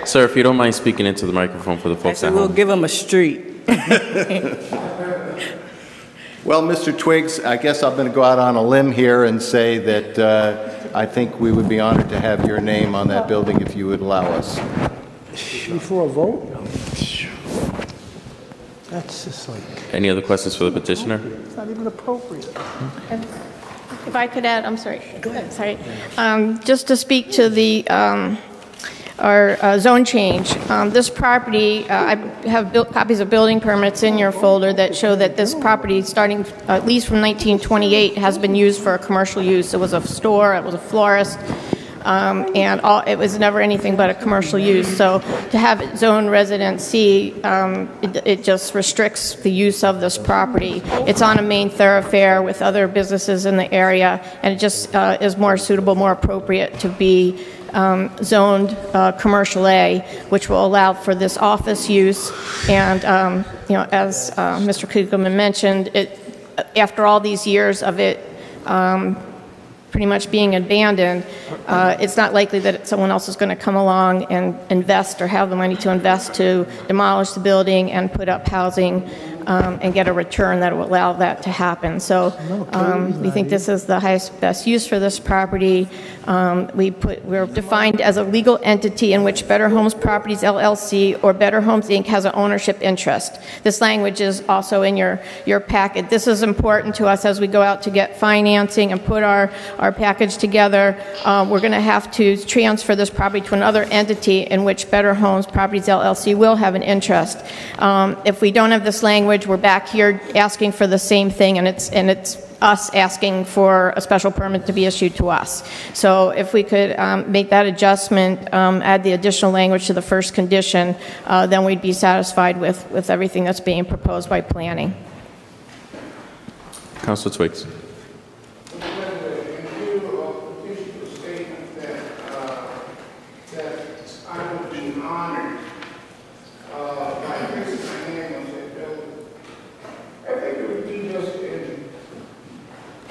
Sir, if you don't mind speaking into the microphone for the folks at home. We'll give them a street. Well, Mr. Twiggs, I guess I'm going to go out on a limb here and say that I think we would be honored to have your name on that building if you would allow us. Before a vote? That's just like... Any other questions for the petitioner? It's not even appropriate. If I could add, I'm sorry. Go ahead. Sorry. Just to speak to the our zone change. This property, I have copies of building permits in your folder that show that this property, starting at least from 1928, has been used for a commercial use. It was a store, it was a florist. It was never anything but a commercial use. So to have it zoned Residence C, it just restricts the use of this property. It's on a main thoroughfare with other businesses in the area, and it just is more suitable, more appropriate to be zoned Commercial A, which will allow for this office use. And as Mr. Kugelman mentioned, after all these years of it pretty much being abandoned, it's not likely that someone else is going to come along and invest or have the money to invest to demolish the building and put up housing and get a return that will allow that to happen. So we think this is the highest, best use for this property. We're defined as a legal entity in which Better Homes Properties LLC or Better Homes Inc. has an ownership interest. This language is also in your packet. This is important to us as we go out to get financing and put our package together. We're going to have to transfer this property to another entity in which Better Homes Properties LLC will have an interest. If we don't have this language, we're back here asking for the same thing, and it's us asking for a special permit to be issued to us. So if we could make that adjustment, add the additional language to the first condition, then we'd be satisfied with everything that's being proposed by planning. Councilor Twiggs.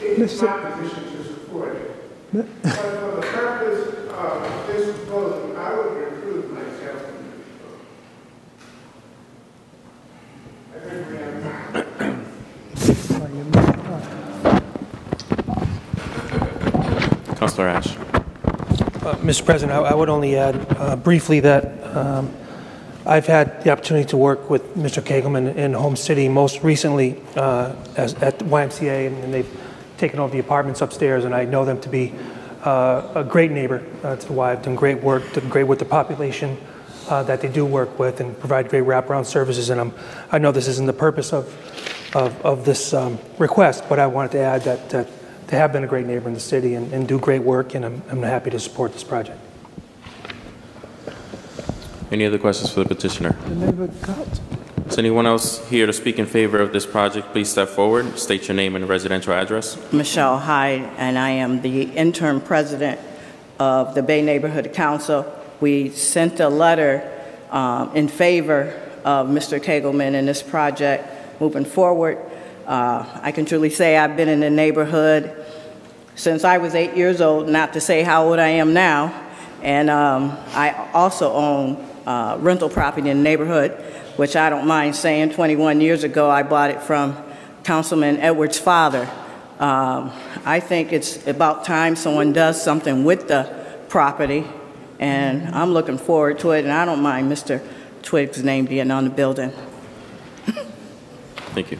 It's my position to support it. But for the purpose of this proposal, I would recruit myself from this proposal. Councilor Ash. Mr. President, I would only add briefly that I've had the opportunity to work with Mr. Kegelman in Home City, most recently at the YMCA, and they've taken over the apartments upstairs, and I know them to be a great neighbor to the Y. I've done great work, done great with the population that they do work with, and provide great wraparound services. And I know this isn't the purpose of this request, but I wanted to add that they have been a great neighbor in the city and do great work, and I'm happy to support this project. Any other questions for the petitioner? Is anyone else here to speak in favor of this project? Please step forward, state your name and residential address. Michelle Hyde, and I am the interim president of the Bay Neighborhood Council. We sent a letter in favor of Mr. Kegelman in this project moving forward. I can truly say I've been in the neighborhood since I was 8 years old, not to say how old I am now. And I also own rental property in the neighborhood, which I don't mind saying. 21 years ago, I bought it from Councilman Edwards' father. I think it's about time someone does something with the property, and I'm looking forward to it, and I don't mind Mr. Twiggs' name being on the building. Thank you.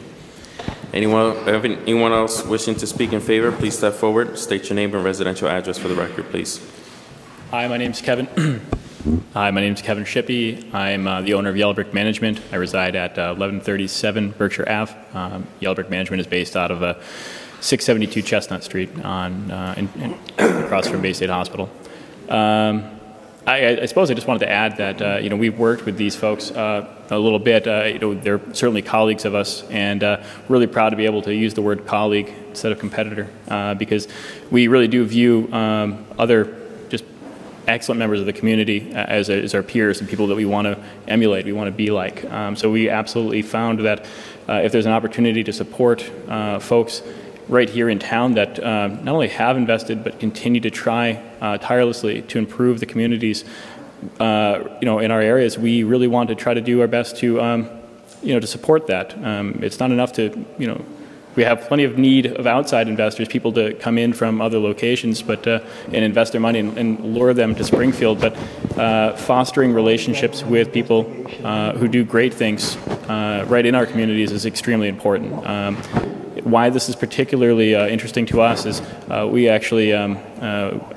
Anyone else wishing to speak in favor, please step forward, state your name and residential address for the record, please. Hi, my name's Kevin. Hi, my name is Kevin Shippey. I'm the owner of Yellow Brick Management. I reside at 1137 Berkshire Ave. Yellow Brick Management is based out of 672 Chestnut Street across from Bay State Hospital. I suppose I just wanted to add that we've worked with these folks a little bit. They're certainly colleagues of us, and really proud to be able to use the word colleague instead of competitor, because we really do view other just excellent members of the community as our peers and people that we want to emulate, we want to be like. So we absolutely found that if there's an opportunity to support folks right here in town that not only have invested but continue to try tirelessly to improve the communities in our areas, we really want to try to do our best to to support that. It's not enough to we have plenty of need of outside investors, people to come in from other locations, but and invest their money and lure them to Springfield. But fostering relationships with people who do great things right in our communities is extremely important. Why this is particularly interesting to us is we actually,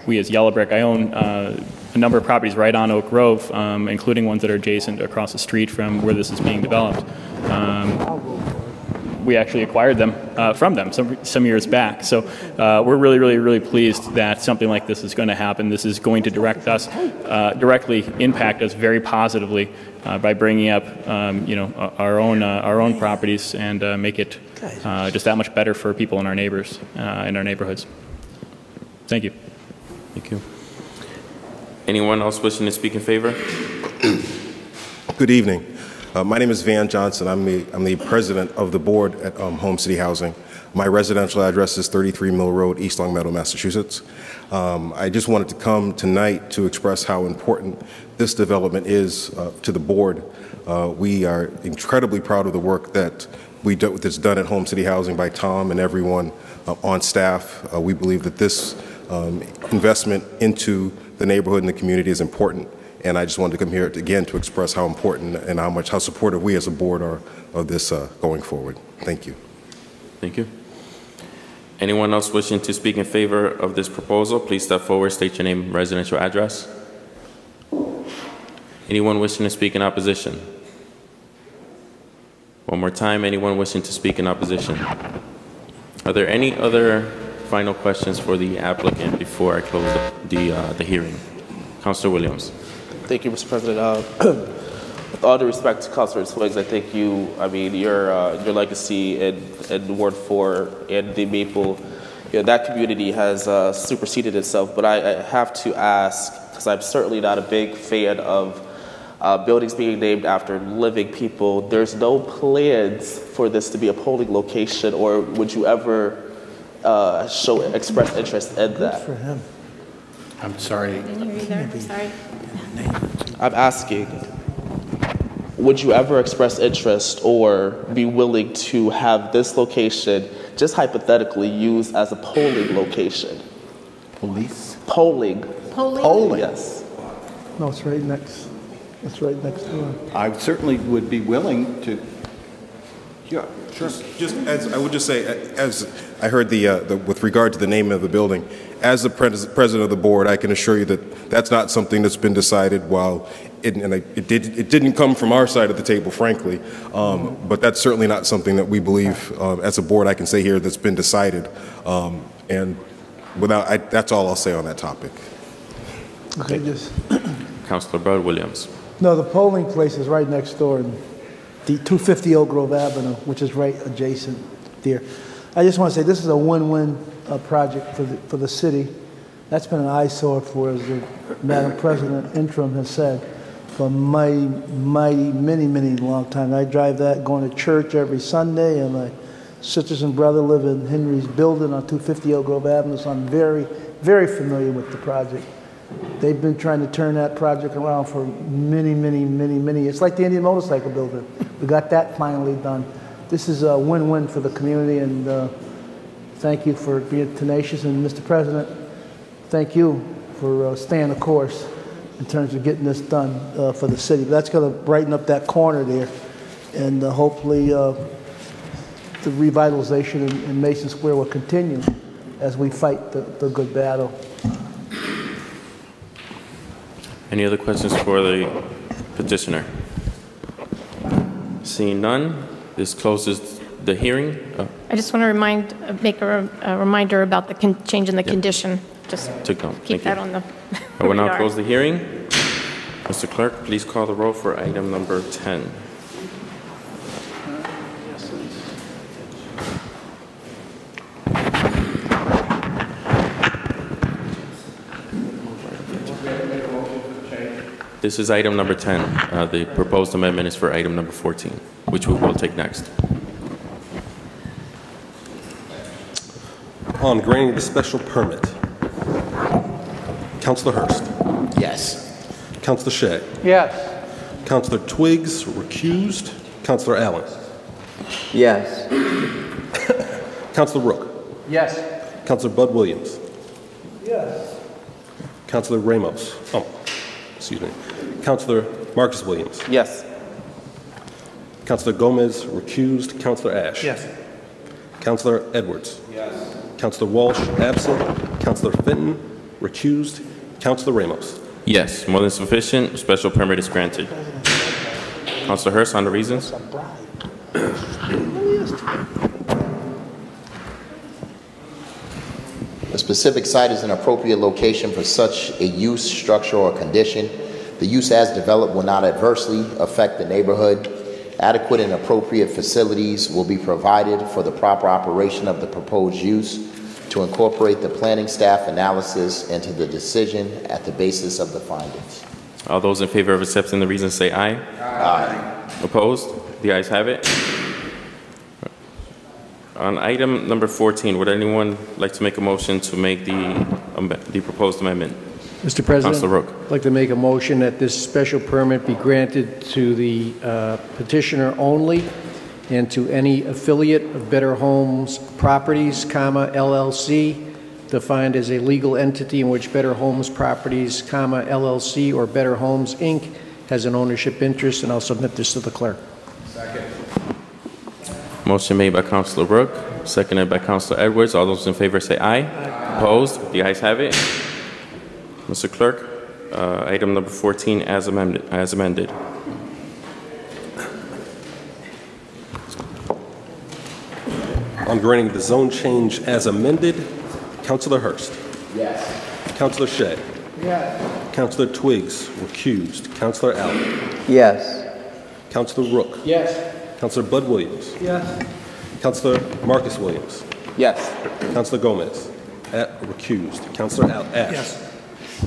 we as Yellow Brick, I own a number of properties right on Oak Grove, including ones that are adjacent across the street from where this is being developed. we actually acquired them from them some years back. So we're really pleased that something like this is going to happen. This is going to directly impact us very positively by bringing up our own properties and make it just that much better for people in our neighbors in our neighborhoods. Thank you. Thank you. Anyone else wishing to speak in favor? Good evening. My name is Van Johnson. I'm the president of the board at Home City Housing. My residential address is 33 Mill Road, East Longmeadow, Massachusetts. I just wanted to come tonight to express how important this development is to the board. We are incredibly proud of the work that's done at Home City Housing by Tom and everyone on staff. We believe that this investment into the neighborhood and the community is important. And I just wanted to come here again to express how important and how supportive we as a board are of this going forward. Thank you. Thank you. Anyone else wishing to speak in favor of this proposal, please step forward, state your name, residential address. Anyone wishing to speak in opposition? One more time, anyone wishing to speak in opposition? Are there any other final questions for the applicant before I close the hearing? Councilor Williams. Thank you, Mr. President. With all due respect to Councilor Twiggs, I think your legacy in Ward 4 and the Maple, that community has superseded itself. But I have to ask, because I'm certainly not a big fan of buildings being named after living people, there's no plans for this to be a polling location, or would you ever express interest in that? Good for him. I'm sorry. I didn't hear you there. I'm sorry. I'm asking, would you ever express interest or be willing to have this location, just hypothetically, used as a polling location? Police? Polling. Polling? Yes. No, it's right next. It's right next door. I certainly would be willing to. Yeah, sure. Just as I would just say, as I heard with regard to the name of the building, as the president of the board, I can assure you that that's not something that's been decided while it didn't come from our side of the table, frankly. But that's certainly not something that we believe as a board. I can say here that's been decided, and that's all I'll say on that topic. Okay, just. Councilor Bud Williams. No, the polling place is right next door, in the 250 Oak Grove Avenue, which is right adjacent there. I just want to say this is a win-win project for the city. That's been an eyesore for, as the Madam President interim has said, for many long time. I drive that going to church every Sunday, and my sisters and brother live in Henry's building on 250 Oak Grove Avenue, so I'm very familiar with the project. They've been trying to turn that project around for many. It's like the Indian Motorcycle Building. We got that finally done. This is a win-win for the community, and thank you for being tenacious. And Mr. President, thank you for staying the course in terms of getting this done for the city. But that's going to brighten up that corner there, and hopefully the revitalization in Mason Square will continue as we fight the good battle. Any other questions for the petitioner? Seeing none, this closes the hearing. Oh. I just want to make a reminder about the change in the condition. Just keep that on the I will now close the hearing. Mr. Clerk, please call the roll for item number 10. This is item number 10. The proposed amendment is for item number 14, which we will take next. On granting the special permit, Councilor Hurst. Yes. Councilor Shea. Yes. Councilor Twiggs, recused. Councilor Allen. Yes. Councilor Rook. Yes. Councilor Bud Williams. Yes. Councilor Ramos. Excuse me. Councilor Marcus Williams. Yes. Councilor Gomez, recused. Councilor Ash. Yes. Councilor Edwards. Yes. Councilor Walsh, absent. Councilor Fenton, recused. Councilor Ramos. Yes, more than sufficient. Special permit is granted. Councilor Hurst, on the reasons. A specific site is an appropriate location for such a use, structure, or condition. The use as developed will not adversely affect the neighborhood. Adequate and appropriate facilities will be provided for the proper operation of the proposed use to incorporate the planning staff analysis into the decision at the basis of the findings. All those in favor of accepting the reasons say aye. Aye. Opposed? The ayes have it. On item number 14, would anyone like to make a motion to make the proposed amendment? Mr. President, Councilor Rook. I'd like to make a motion that this special permit be granted to the petitioner only and to any affiliate of Better Homes Properties, LLC, defined as a legal entity in which Better Homes Properties, LLC, or Better Homes, Inc. has an ownership interest, and I'll submit this to the clerk. Second. Motion made by Councilor Rook, seconded by Councilor Edwards. All those in favor say aye. Aye. Opposed? The ayes have it. Mr. Clerk, item number 14 as amended. On granting the zone change as amended, Councilor Hurst. Yes. Councilor Shea. Yes. Councilor Twiggs, recused. Councilor Allen. Yes. Councilor Rook. Yes. Councilor Bud Williams. Yes. Councilor Marcus Williams. Yes. Councilor Gomez. Recused. Councilor Ash. Yes.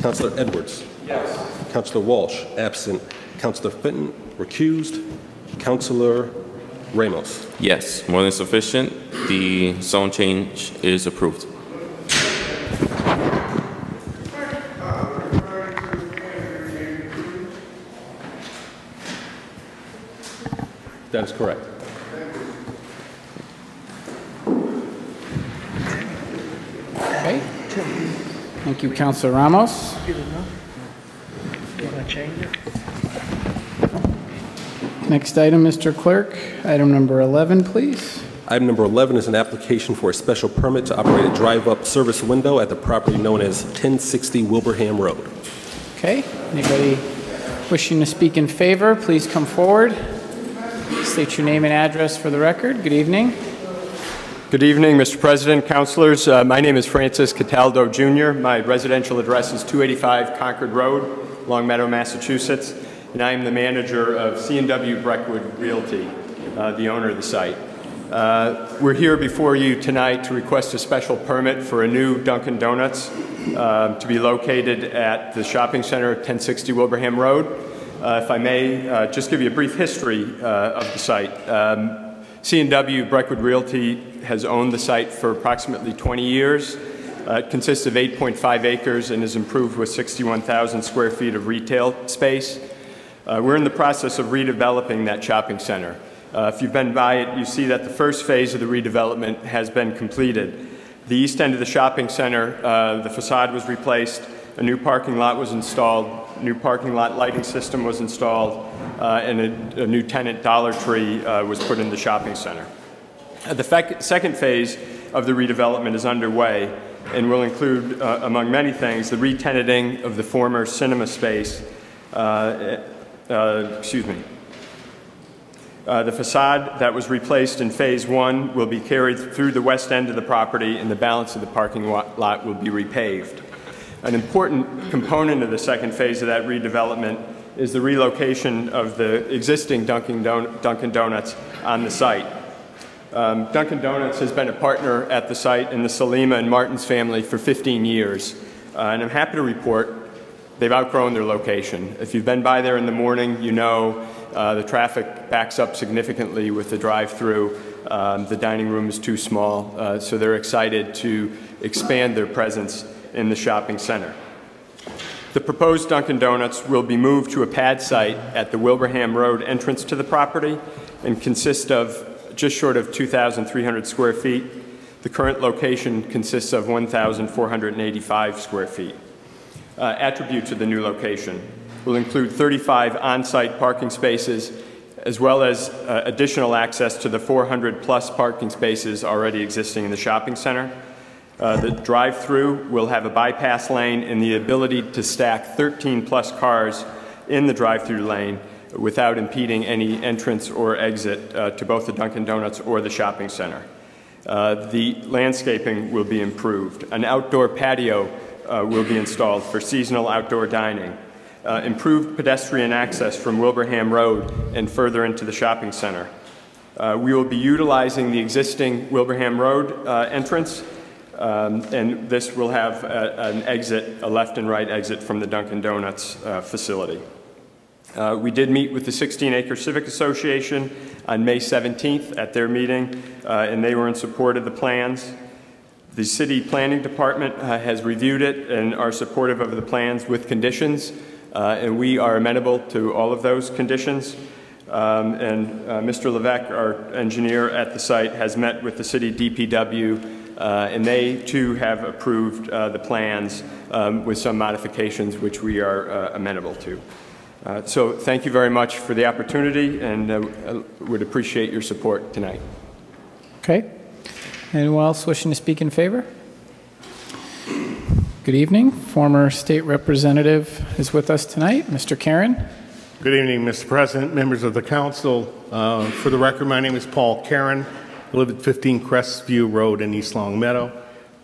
Councilor Edwards. Yes. Councilor Walsh, absent. Councilor Fenton, recused. Councilor Ramos. Yes, more than sufficient. The zone change is approved. That is correct. Okay. Thank you, Councilor Ramos. Next item, Mr. Clerk. Item number 11, please. Item number 11 is an application for a special permit to operate a drive-up service window at the property known as 1060 Wilbraham Road. Okay. Anybody wishing to speak in favor, please come forward. State your name and address for the record. Good evening. Good evening, Mr. President, councilors. My name is Francis Cataldo, Jr. My residential address is 285 Concord Road, Long Meadow, Massachusetts, and I am the manager of C&W Breckwood Realty, the owner of the site. We're here before you tonight to request a special permit for a new Dunkin' Donuts to be located at the shopping center at 1060 Wilbraham Road. If I may just give you a brief history of the site. C&W Breckwood Realty has owned the site for approximately 20 years. It consists of 8.5 acres and is improved with 61,000 square feet of retail space. We're in the process of redeveloping that shopping center. If you've been by it, you see that the first phase of the redevelopment has been completed. The east end of the shopping center, the facade was replaced, a new parking lot was installed, new parking lot lighting system was installed, and a new tenant Dollar Tree was put in the shopping center. The second phase of the redevelopment is underway and will include, among many things, the re-tenanting of the former cinema space. The facade that was replaced in phase one will be carried through the west end of the property, and the balance of the parking lot will be repaved. An important component of the second phase of that redevelopment is the relocation of the existing Dunkin' Donuts on the site. Dunkin' Donuts has been a partner at the site in the Salima and Martins family for 15 years, and I'm happy to report they've outgrown their location. If you've been by there in the morning, you know the traffic backs up significantly with the drive-through. The dining room is too small, so they're excited to expand their presence in the shopping center. The proposed Dunkin' Donuts will be moved to a pad site at the Wilbraham Road entrance to the property and consist of just short of 2,300 square feet. The current location consists of 1,485 square feet. Attributes of the new location will include 35 on-site parking spaces, as well as additional access to the 400-plus parking spaces already existing in the shopping center. The drive-through will have a bypass lane and the ability to stack 13-plus cars in the drive-through lane without impeding any entrance or exit to both the Dunkin' Donuts or the shopping center. The landscaping will be improved. An outdoor patio will be installed for seasonal outdoor dining. Improved pedestrian access from Wilbraham Road and further into the shopping center. We will be utilizing the existing Wilbraham Road entrance, and this will have an exit, a left and right exit from the Dunkin' Donuts facility. We did meet with the 16-Acre Civic Association on May 17th at their meeting, and they were in support of the plans. The City Planning Department has reviewed it and are supportive of the plans with conditions, and we are amenable to all of those conditions. Mr. Levesque, our engineer at the site, has met with the City DPW, and they too have approved the plans with some modifications which we are amenable to. So thank you very much for the opportunity, and would appreciate your support tonight. Okay. Anyone else wishing to speak in favor? Good evening. Former state representative is with us tonight, Mr. Karen. Good evening, Mr. President, members of the council. For the record, my name is Paul Karen. I live at 15 Crestview Road in East Long Meadow.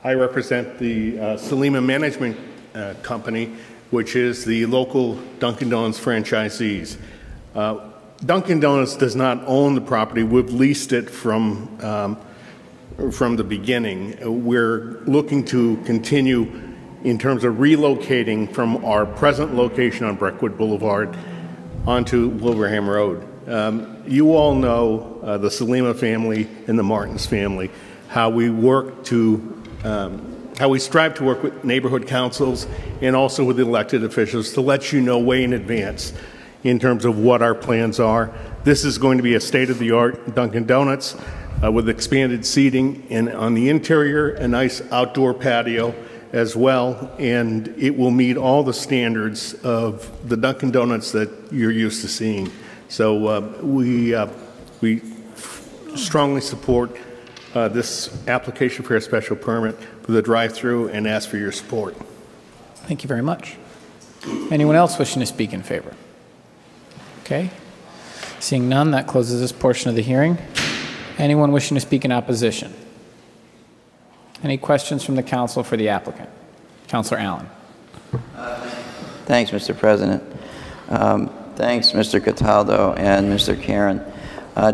I represent the Salima Management Company, which is the local Dunkin' Donuts franchisees. Dunkin' Donuts does not own the property. We've leased it from the beginning. We're looking to continue in terms of relocating from our present location on Breckwood Boulevard onto Wilbraham Road. You all know the Salima family and the Martins family, how we work to, how we strive to work with neighborhood councils and also with elected officials to let you know way in advance in terms of what our plans are. This is going to be a state-of-the-art Dunkin' Donuts with expanded seating, and on the interior, a nice outdoor patio as well, and it will meet all the standards of the Dunkin' Donuts that you're used to seeing. So we strongly support this application for a special permit for the drive-through and ask for your support. Thank you very much. Anyone else wishing to speak in favor? Okay. Seeing none, that closes this portion of the hearing. Anyone wishing to speak in opposition? Any questions from the council for the applicant? Councilor Allen. Thanks, Mr. President. Thanks, Mr. Cataldo and Mr. Karen.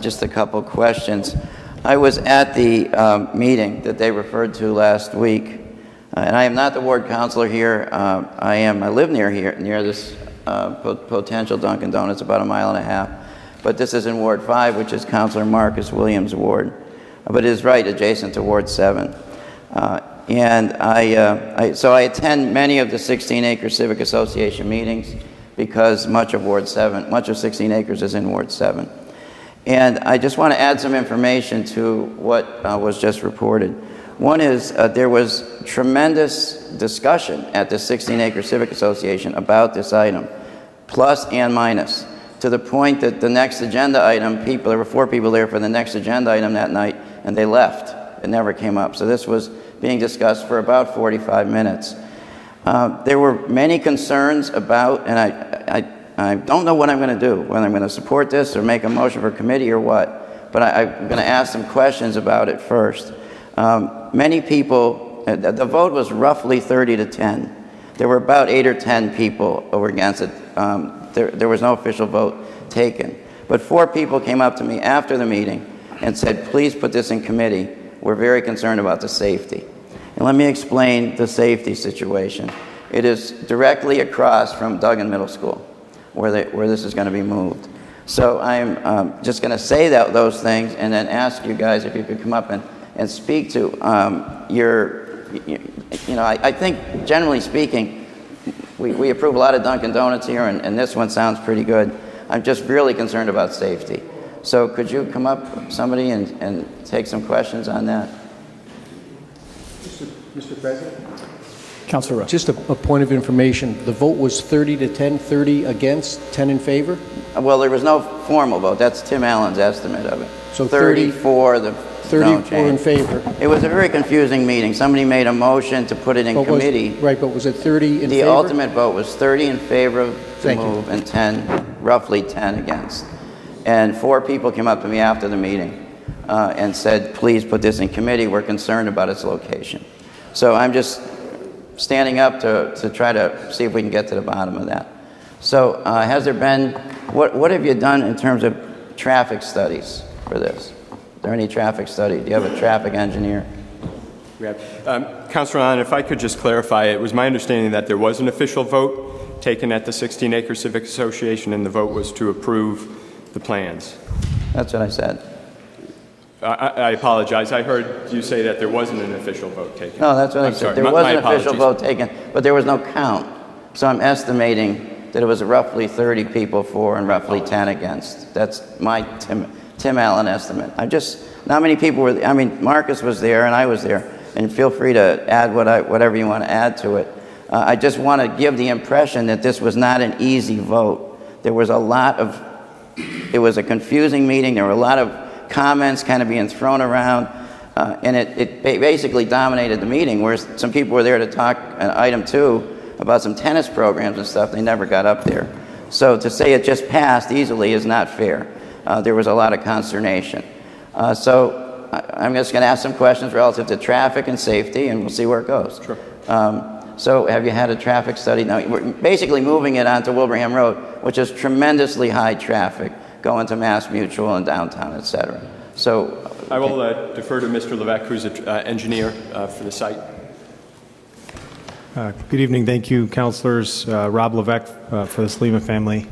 Just a couple questions. I was at the meeting that they referred to last week, and I am not the ward councilor here. I live near here, near this potential Dunkin' Donuts, about 1.5 miles. But this is in Ward 5, which is Councilor Marcus Williams' ward. But it is right adjacent to Ward 7. So I attend many of the 16-Acre Civic Association meetings because much of 16 Acres is in Ward 7. And I just want to add some information to what was just reported. One is there was tremendous discussion at the 16-Acre Civic Association about this item, plus and minus, to the point that the next agenda item, there were 4 people there for the next agenda item that night, and they left. It never came up. So this was being discussed for about 45 minutes. There were many concerns about, and I don't know what I'm going to do, whether I'm going to support this or make a motion for committee or what, but I'm going to ask some questions about it first. Many people, the vote was roughly 30-10. There were about 8 or 10 people who were against it. There was no official vote taken. But 4 people came up to me after the meeting and said, please put this in committee. We're very concerned about the safety. And let me explain the safety situation. It is directly across from Duggan Middle School, where this is going to be moved. So I'm just going to say those things and then ask you guys if you could come up and speak to I think generally speaking, we approve a lot of Dunkin' Donuts here, and this one sounds pretty good. I'm just really concerned about safety. So could you come up, somebody, and take some questions on that? Mr. President? Councilor Rowe. Just a point of information. The vote was 30-10, 30 against, 10 in favor? Well, there was no formal vote. That's Tim Allen's estimate of it. So 30 for the 30 no were in change. favor. It was a very confusing meeting. Somebody made a motion to put it in committee. Right, but was it 30 in favor? The ultimate vote was 30 in favor to Thank you. move and 10, roughly 10 against. And 4 people came up to me after the meeting and said, please put this in committee. We're concerned about its location. So I'm just standing up to try to see if we can get to the bottom of that. So has there been, what have you done in terms of traffic studies for this? Is there any traffic study? Do you have a traffic engineer? Councilor Allen, if I could just clarify, it was my understanding that there was an official vote taken at the 16-acre Civic Association, and the vote was to approve the plans. That's what I said. I apologize. I heard you say that there wasn't an official vote taken. No, that's what I said. Sorry. There was an official apologies. vote taken, but there was no count. So I'm estimating that it was roughly 30 people for and roughly 10 against. That's my Tim Allen estimate. Not many people were, I mean, Marcus was there and I was there, and feel free to add whatever you want to add to it. I just want to give the impression that this was not an easy vote. There was it was a confusing meeting. There were a lot of comments kind of being thrown around, and it basically dominated the meeting, where some people were there to talk on item 2 about some tennis programs and stuff. They never got up there. So to say it just passed easily is not fair. There was a lot of consternation. So I'm just going to ask some questions relative to traffic and safety, and we'll see where it goes. Sure. So have you had a traffic study? Now, we're basically moving it onto Wilbraham Road, which is tremendously high traffic, going to Mass Mutual and downtown, et cetera. So I will defer to Mr. Levesque, who's an engineer for the site. Good evening. Thank you, councilors. Rob Levesque for the Salima family.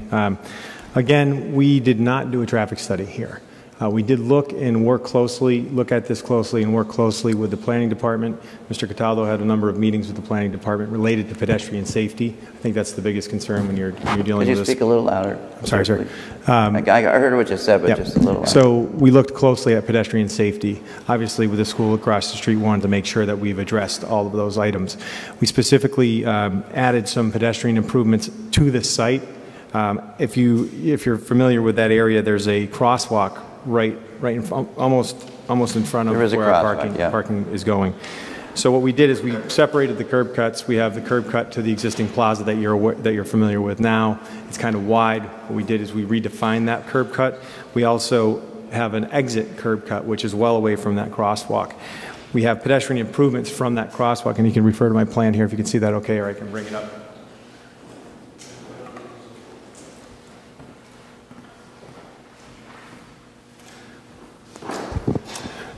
Again, we did not do a traffic study here. We did look at this closely and work closely with the planning department. Mr. Cataldo had a number of meetings with the planning department related to pedestrian safety. I think that's the biggest concern when you're dealing with this. Could you speak a little louder? Sorry, sir. I heard what you said, but just a little louder. So we looked closely at pedestrian safety. Obviously, with the school across the street, we wanted to make sure that we've addressed all of those items. We specifically added some pedestrian improvements to the site. If you're familiar with that area, there's a crosswalk right in almost in front of where our parking is going. So what we did is we separated the curb cuts. We have the curb cut to the existing plaza that you're familiar with now. It's kind of wide. What we did is we redefined that curb cut. We also have an exit curb cut, which is well away from that crosswalk. We have pedestrian improvements from that crosswalk, and you can refer to my plan here if you can see that okay, or I can bring it up.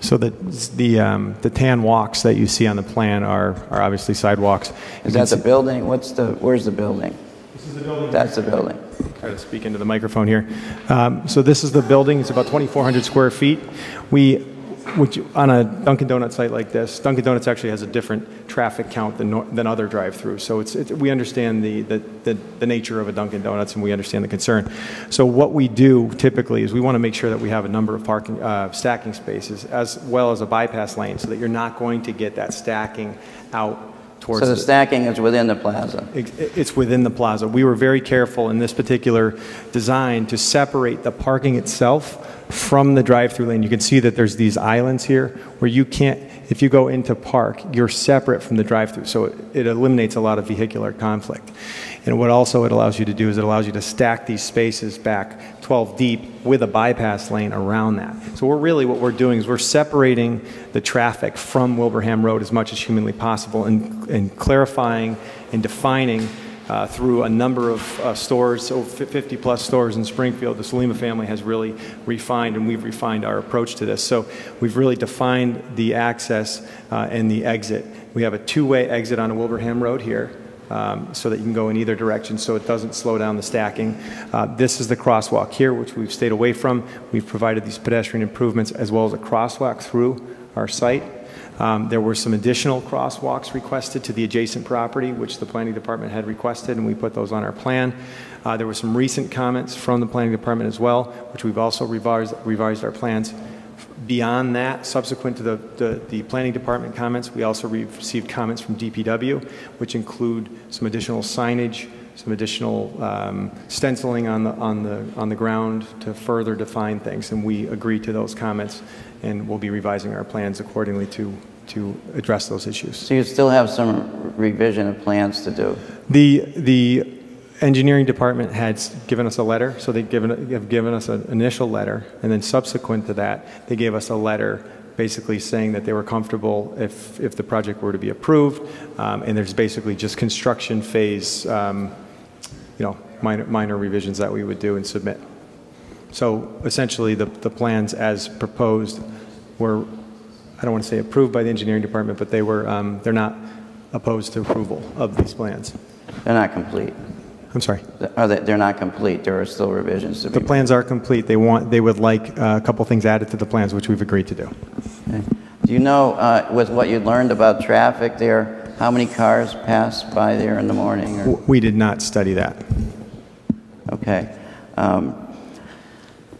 So the tan walks that you see on the plan are obviously sidewalks. Is that the building? Where's the building? This is the building. That's the building. Try to speak into the microphone here. So this is the building. It's about 2,400 square feet. Which on a Dunkin' Donuts site like this, Dunkin' Donuts actually has a different traffic count than other drive-throughs. So we understand the nature of a Dunkin' Donuts, and we understand the concern. So what we do typically is we want to make sure that we have a number of parking stacking spaces as well as a bypass lane, so that you're not going to get that stacking out. So the stacking is within the plaza? It's within the plaza. We were very careful in this particular design to separate the parking itself from the drive-through lane. You can see that there's these islands here where you can't, if you go into park, you're separate from the drive-through. So it eliminates a lot of vehicular conflict. And what also it allows you to do is it allows you to stack these spaces back 12 deep with a bypass lane around that. So what we're doing is we're separating the traffic from Wilbraham Road as much as humanly possible, and clarifying and defining through a number of stores, so 50 plus stores in Springfield. The Salima family has really refined, and we've refined our approach to this. So we've really defined the access and the exit. We have a two-way exit on Wilbraham Road here, so that you can go in either direction, so it doesn't slow down the stacking. This is the crosswalk here, which we've stayed away from. We've provided these pedestrian improvements as well as a crosswalk through our site. There were some additional crosswalks requested to the adjacent property, which the planning department had requested, and we put those on our plan. There were some recent comments from the planning department as well, which we've also revised our plans. Beyond that, subsequent to the planning department comments, we also received comments from DPW, which include some additional signage, some additional stenciling on the ground to further define things, and we agreed to those comments, and we'll be revising our plans accordingly to address those issues. So you still have some revision of plans to do? The engineering department had given us a letter, so have given us an initial letter, and then subsequent to that, they gave us a letter basically saying that they were comfortable if the project were to be approved, and there's basically just construction phase, minor revisions that we would do and submit. So essentially, the plans as proposed were, I don't want to say approved by the engineering department, but they're not opposed to approval of these plans. They're not complete. I'm sorry. They're not complete. There are still revisions to be The plans are complete. They would like a couple things added to the plans, which we've agreed to do. Okay. Do you know, with what you learned about traffic there, how many cars pass by there in the morning? Or? We did not study that. Okay.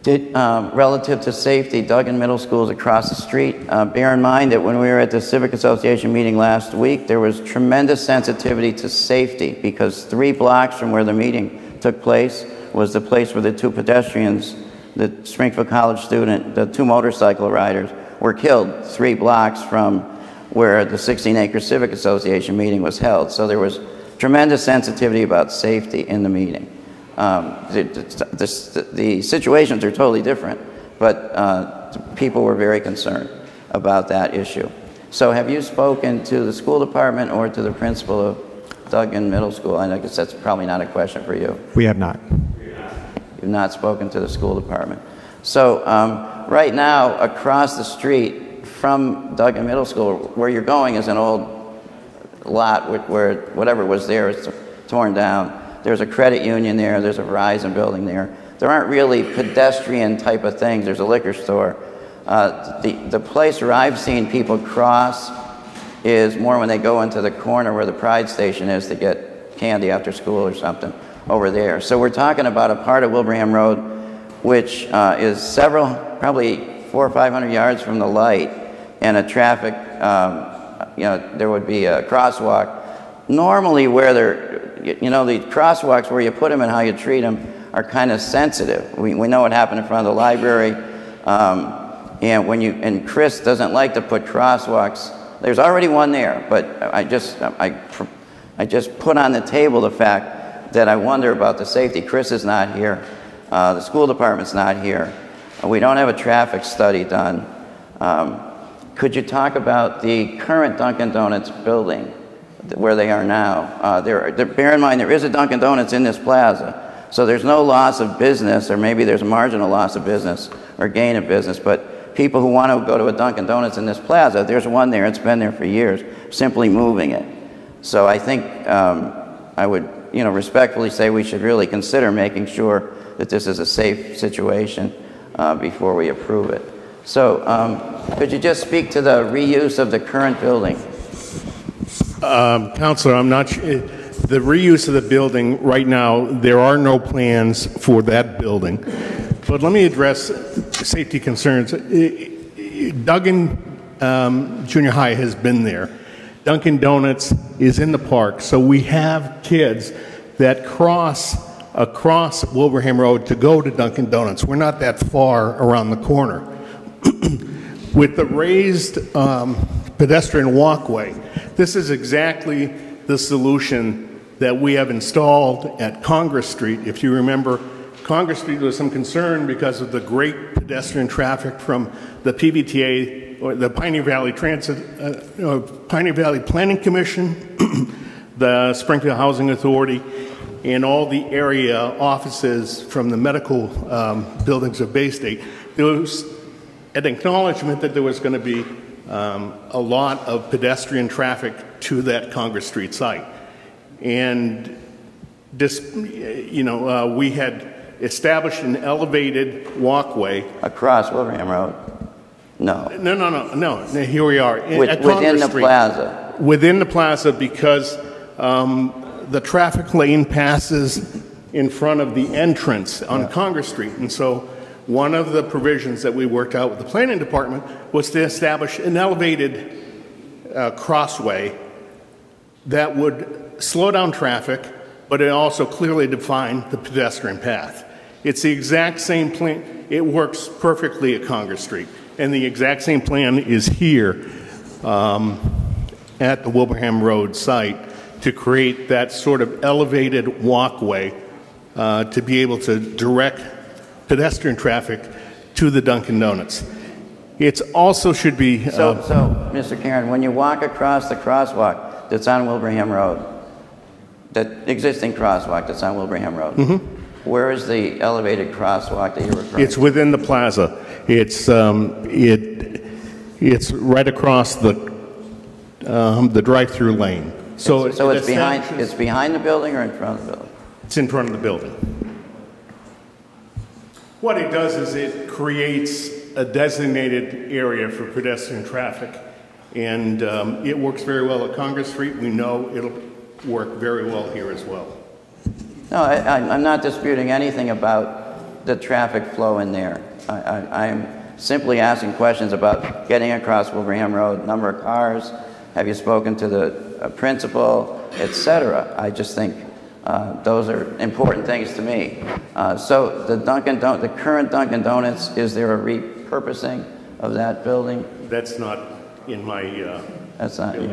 Relative to safety, Duggan Middle School is across the street. Bear in mind that when we were at the Civic Association meeting last week, there was tremendous sensitivity to safety because 3 blocks from where the meeting took place was the place where the 2 pedestrians, the Springfield College student, the 2 motorcycle riders, were killed 3 blocks from where the 16-acre Civic Association meeting was held. So there was tremendous sensitivity about safety in the meeting. The situations are totally different, but people were very concerned about that issue. So have you spoken to the school department or to the principal of Duggan Middle School? I guess that's probably not a question for you. We have not. You've not spoken to the school department. So right now, across the street from Duggan Middle School, where you're going is an old lot where whatever was there is torn down. There's a credit union there. There's a Verizon building there. There aren't really pedestrian type of things. There's a liquor store. The place where I've seen people cross is more when they go into the corner where the Pride Station is to get candy after school or something over there. So we're talking about a part of Wilbraham Road which is probably 400 or 500 yards from the light, and a traffic, there would be a crosswalk. Normally where the crosswalks where you put them and how you treat them are kind of sensitive. We know what happened in front of the library, and Chris doesn't like to put crosswalks. There's already one there, but I just put on the table the fact that I wonder about the safety. Chris is not here. The school department's not here. We don't have a traffic study done. Could you talk about the current Dunkin' Donuts building, where they are now? Bear in mind, there is a Dunkin' Donuts in this plaza, so there's no loss of business, or maybe there's a marginal loss of business or gain of business, but people who want to go to a Dunkin' Donuts in this plaza, there's one there, it's been there for years, simply moving it. So I think I would respectfully say we should really consider making sure that this is a safe situation before we approve it. So could you just speak to the reuse of the current building? Counselor, I'm not sure. The reuse of the building, right now, there are no plans for that building. But let me address safety concerns. Duggan Junior High has been there. Dunkin' Donuts is in the park, so we have kids that cross across Wilbraham Road to go to Dunkin' Donuts. We're not that far around the corner. With the raised pedestrian walkway, this is exactly the solution that we have installed at Congress Street. If you remember, Congress Street was some concern because of the great pedestrian traffic from the PVTA, or the Pioneer Valley Pioneer Valley Planning Commission, the Springfield Housing Authority, and all the area offices from the medical buildings of Bay State. There was an acknowledgement that there was going to be a lot of pedestrian traffic to that Congress Street site. And this, we had established an elevated walkway. Across Wilbraham Road? No. No. Here we are. Within the plaza? Within the plaza, because the traffic lane passes in front of the entrance on Congress Street. And so one of the provisions that we worked out with the planning department was to establish an elevated crossway that would slow down traffic but it also clearly defined the pedestrian path. It's the exact same plan. It works perfectly at Congress Street. And the exact same plan is here at the Wilbraham Road site to create that sort of elevated walkway to be able to direct pedestrian traffic to the Dunkin' Donuts. It also should be... So, Mr. Karen, when you walk across the crosswalk that's on Wilbraham Road, that existing crosswalk that's on Wilbraham Road, where is the elevated crosswalk that you're referring to? It's within the plaza. It's right across the drive-through lane. So it's behind the building or in front of the building? It's in front of the building. What it does is it creates a designated area for pedestrian traffic, and it works very well at Congress Street. We know it'll work very well here as well. No, I'm not disputing anything about the traffic flow in there. I'm simply asking questions about getting across Wilbraham Road, number of cars, have you spoken to the principal, etc. I just think those are important things to me. So the current Dunkin' Donuts, is there a repurposing of that building? That's not in my... That's not in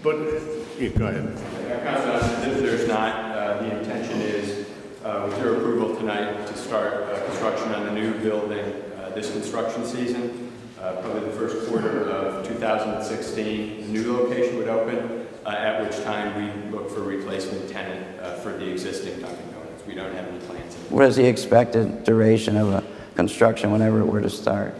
But, go ahead. There's not. The intention is, with your approval tonight, to start construction on the new building this construction season. Probably the first quarter of 2016, the new location would open, at which time we look for a replacement tenant for the existing Dunkin' Donuts. We don't have any plans. What is the expected duration of a construction whenever it were to start?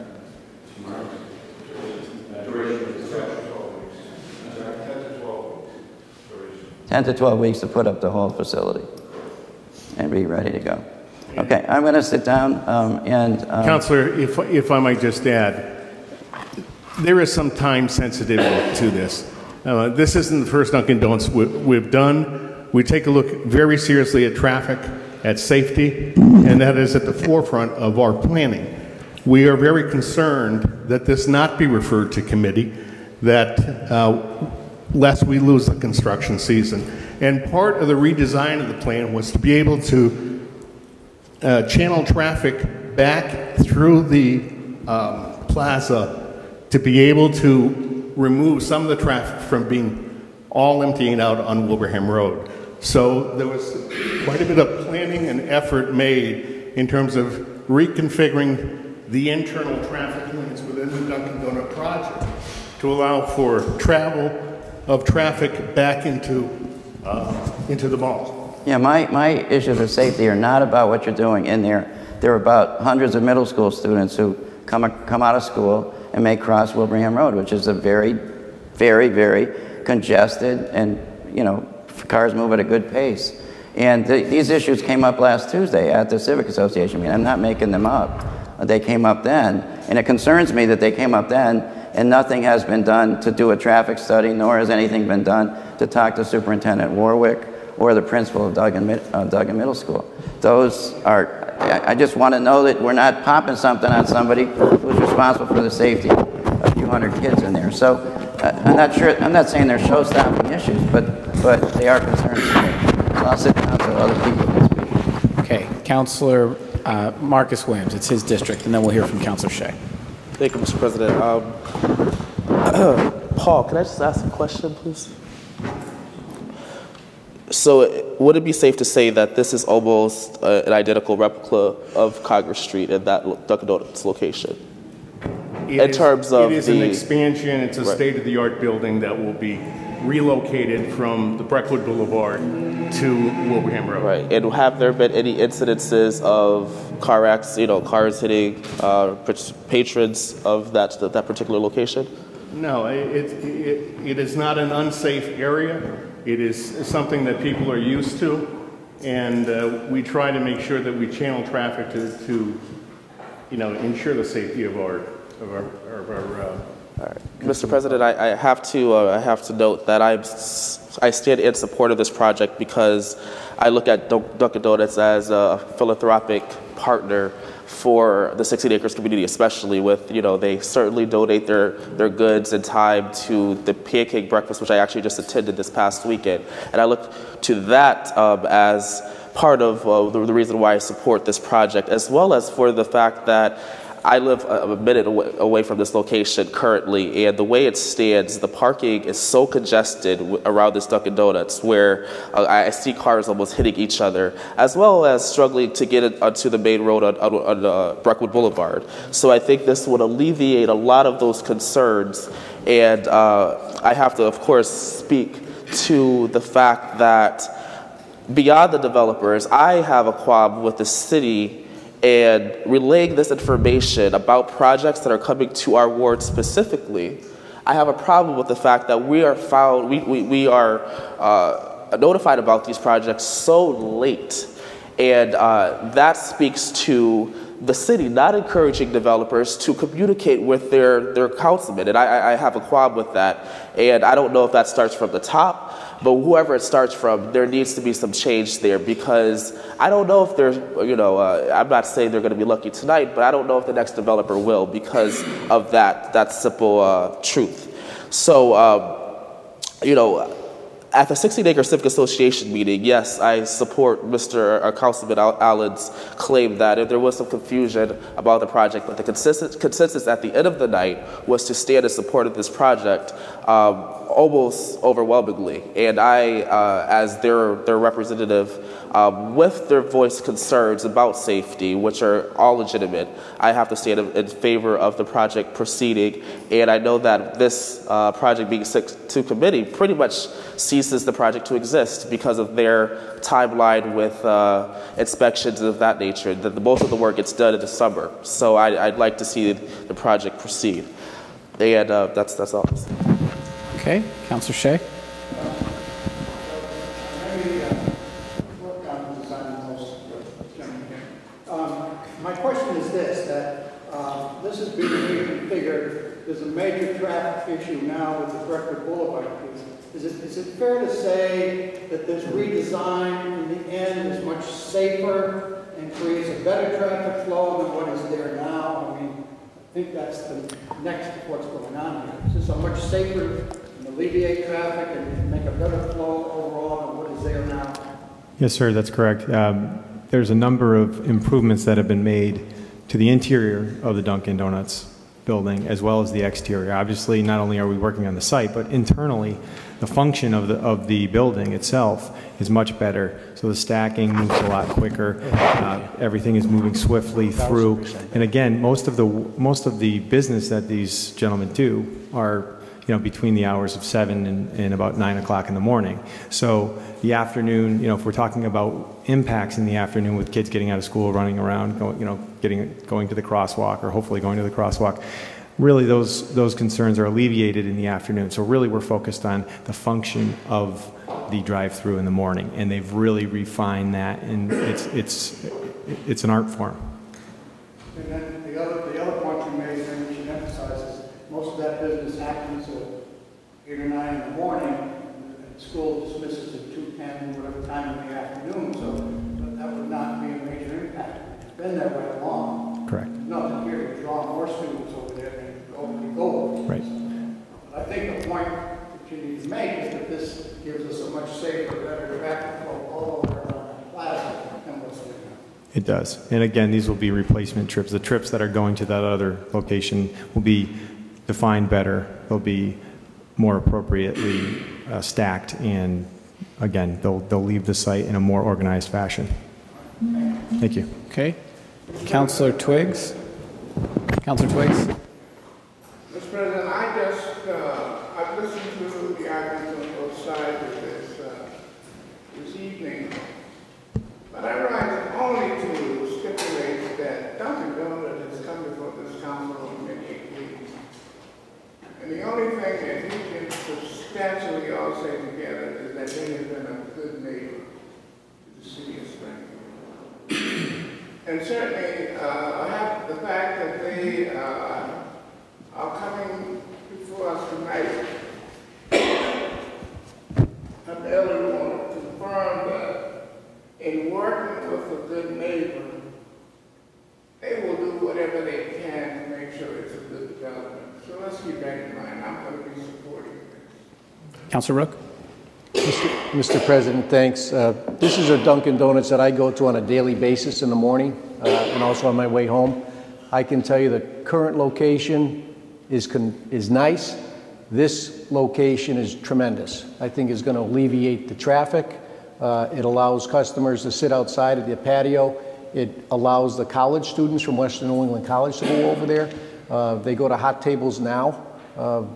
10 to 12 weeks to put up the whole facility and be ready to go. Okay, I'm going to sit down and... Councilor, if I might just add, there is some time sensitivity to this. This isn't the first Dunkin' Donuts we've done. We take a look very seriously at traffic, at safety, and that is at the forefront of our planning. We are very concerned that this not be referred to committee, that lest we lose the construction season. And part of the redesign of the plan was to be able to channel traffic back through the plaza to be able to remove some of the traffic from being all emptying out on Wilbraham Road. So there was quite a bit of planning and effort made in terms of reconfiguring the internal traffic lanes within the Dunkin' Donut project to allow for travel of traffic back into the mall. Yeah, my issues of safety are not about what you're doing in there. They're about hundreds of middle school students who come out of school and may cross Wilbraham Road, which is a very, very, very congested and, cars move at a good pace. And these issues came up last Tuesday at the Civic Association meeting. I'm not making them up. They came up then, and it concerns me that they came up then and nothing has been done to do a traffic study, nor has anything been done to talk to Superintendent Warwick or the principal of Duggan Middle School. Those are, I just want to know that we're not popping something on somebody who's responsible for the safety of a few hundred kids in there. So I'm not saying they're show-stopping issues, but they are concerns to me. So I'll sit down so other people can speak. Okay, Councilor Marcus Williams, it's his district, and then we'll hear from Councilor Shea. Thank you, Mr. President. Paul, can I just ask a question, please? So would it be safe to say that this is almost an identical replica of Congress Street in that Dunkin' Donuts location? It is an expansion. It's a state-of-the-art building that will be relocated from the Breckwood Boulevard to Wilbraham Road. Right. And have there been any incidences of car accidents, cars hitting patrons of that particular location? No, it is not an unsafe area. It is something that people are used to, and we try to make sure that we channel traffic to ensure the safety of our. All right. Mr. President, I have to note that I stand in support of this project because I look at Dunkin' Donuts as a philanthropic partner for the 16 Acres community, especially with, they certainly donate their goods and time to the pancake breakfast, which I actually just attended this past weekend. And I look to that as part of the reason why I support this project, as well as for the fact that I live a minute away from this location currently, and the way it stands, the parking is so congested around this Dunkin' Donuts where I see cars almost hitting each other, as well as struggling to get it onto the main road on Breckwood Boulevard. So I think this would alleviate a lot of those concerns, and I have to, of course, speak to the fact that beyond the developers, I have a qualm with the city and relaying this information about projects that are coming to our ward specifically. I have a problem with the fact that we are notified about these projects so late, and that speaks to the city not encouraging developers to communicate with their councilmen, and I have a qualm with that. And I don't know if that starts from the top, but whoever it starts from, there needs to be some change there, because I don't know if there's, I'm not saying they're going to be lucky tonight, but I don't know if the next developer will because of that simple truth. So, at the 16 Acre Civic Association meeting, yes, I support Mr. Councilman Allen's claim that if there was some confusion about the project, but the consensus at the end of the night was to stand in support of this project almost overwhelmingly. And I, as their representative, with their voiced concerns about safety, which are all legitimate, I have to stand in favor of the project proceeding. And I know that this project being sent to committee pretty much ceases the project to exist because of their timeline with inspections of that nature. Most of the work gets done in the summer. So I'd like to see the project proceed. And that's all. Okay, Councilor Shea. My question is this, that this is being reconfigured. There's a major traffic issue now with the Breckwood Boulevard. Is it fair to say that this redesign in the end is much safer and creates a better traffic flow than what is there now? I mean, I think that's the next of what's going on here. Is this a much safer and alleviate traffic and make a better flow overall than what is there now? Yes, sir, that's correct. There's a number of improvements that have been made to the interior of the Dunkin' Donuts building as well as the exterior. Obviously, not only are we working on the site, but internally, the function of the building itself is much better. So the stacking moves a lot quicker. Everything is moving swiftly through. And again, most of the business that these gentlemen do are between the hours of 7 and about 9 o'clock in the morning. So the afternoon, if we're talking about impacts in the afternoon with kids getting out of school, running around, going to the crosswalk, or hopefully going to the crosswalk, really those concerns are alleviated in the afternoon. So really we're focused on the function of the drive-through in the morning, and they've really refined that, and it's an art form. And then the other point you made, and we should emphasize, is most of that business happens at 8 or 9 in the morning, and school dismisses at 2:10, whatever time in the afternoon, so that would not be a major impact. It's been that way long. Correct. Nothing here to draw more students over there than over the goal. Right. But I think the point that you need to make is that this gives us a much safer, better traffic flow all over the plaza than what's there now. It does. And again, these will be replacement trips. The trips that are going to that other location will be defined better. They'll be more appropriately stacked, and again, they'll leave the site in a more organized fashion. Thank you. Okay. Councilor Twiggs. Councilor Twiggs. Mr. President, I've listened to the arguments on both sides of this evening, but I rise only to stipulate that Dunkin' Donuts has come before this council on many occasions. And the only thing that we can substantially all say together is that they have been a good neighbor to the city of Springfield. And certainly, the fact that they are coming before us tonight, I barely want to confirm that in working with a good neighbor Councilor Rook? Mr. President, thanks. This is a Dunkin' Donuts that I go to on a daily basis in the morning and also on my way home. I can tell you the current location is nice. This location is tremendous. I think it's going to alleviate the traffic. It allows customers to sit outside at the patio. It allows the college students from Western New England College to go over there. They go to hot tables now,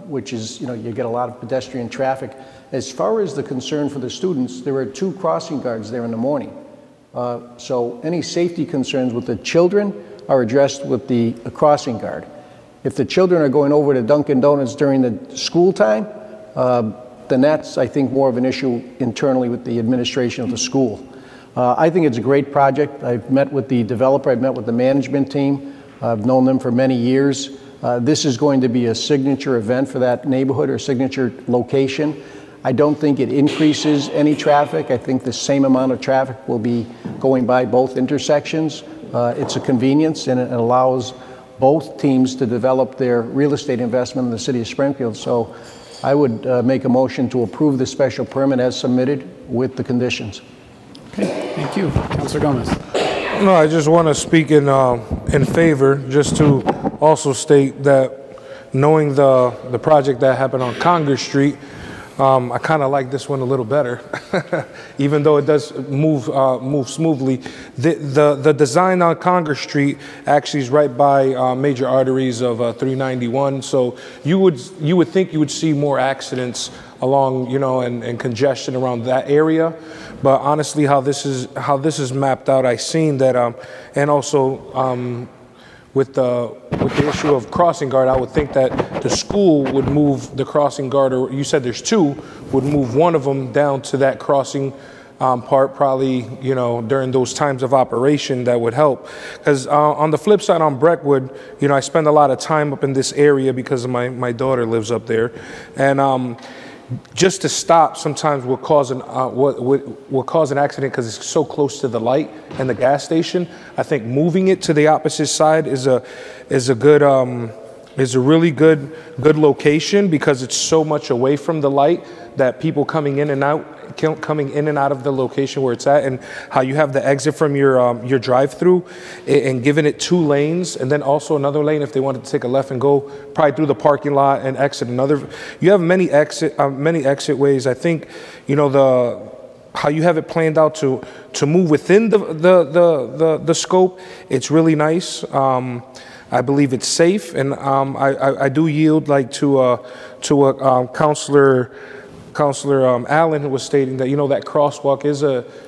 which is, you get a lot of pedestrian traffic. As far as the concern for the students, there are 2 crossing guards there in the morning. So any safety concerns with the children are addressed with the crossing guard. If the children are going over to Dunkin' Donuts during the school time, then that's, I think, more of an issue internally with the administration of the school. I think it's a great project. I've met with the developer, I've met with the management team. I've known them for many years. This is going to be a signature event for that neighborhood or signature location. I don't think it increases any traffic. I think the same amount of traffic will be going by both intersections. It's a convenience, and it allows both teams to develop their real estate investment in the city of Springfield. So I would make a motion to approve the special permit as submitted with the conditions. Okay, thank you. Councilor Gomez. No, I just want to speak in favor, just to also state that knowing the project that happened on Congress Street, I kind of like this one a little better, even though it does move smoothly. The design on Congress Street actually is right by major arteries of 391, so you would think you would see more accidents along, and congestion around that area. But honestly, how this is mapped out, I've seen that, and also with the issue of crossing guard, I would think that the school would move the crossing guard, or you said there's 2, would move one of them down to that crossing part, probably, during those times of operation. That would help. Because on the flip side, on Breckwood, I spend a lot of time up in this area because of my daughter lives up there, and just to stop sometimes will cause an accident because it's so close to the light and the gas station. I think moving it to the opposite side is a really good location, because it's so much away from the light that people coming in and out of the location where it's at, and how you have the exit from your drive-through, and giving it 2 lanes, and then also another lane if they wanted to take a left and go probably through the parking lot and exit another. You have many exit ways. I think how you have it planned out to move within the scope. It's really nice. I believe it's safe, and I do yield to Councilor Allen, who was stating that that crosswalk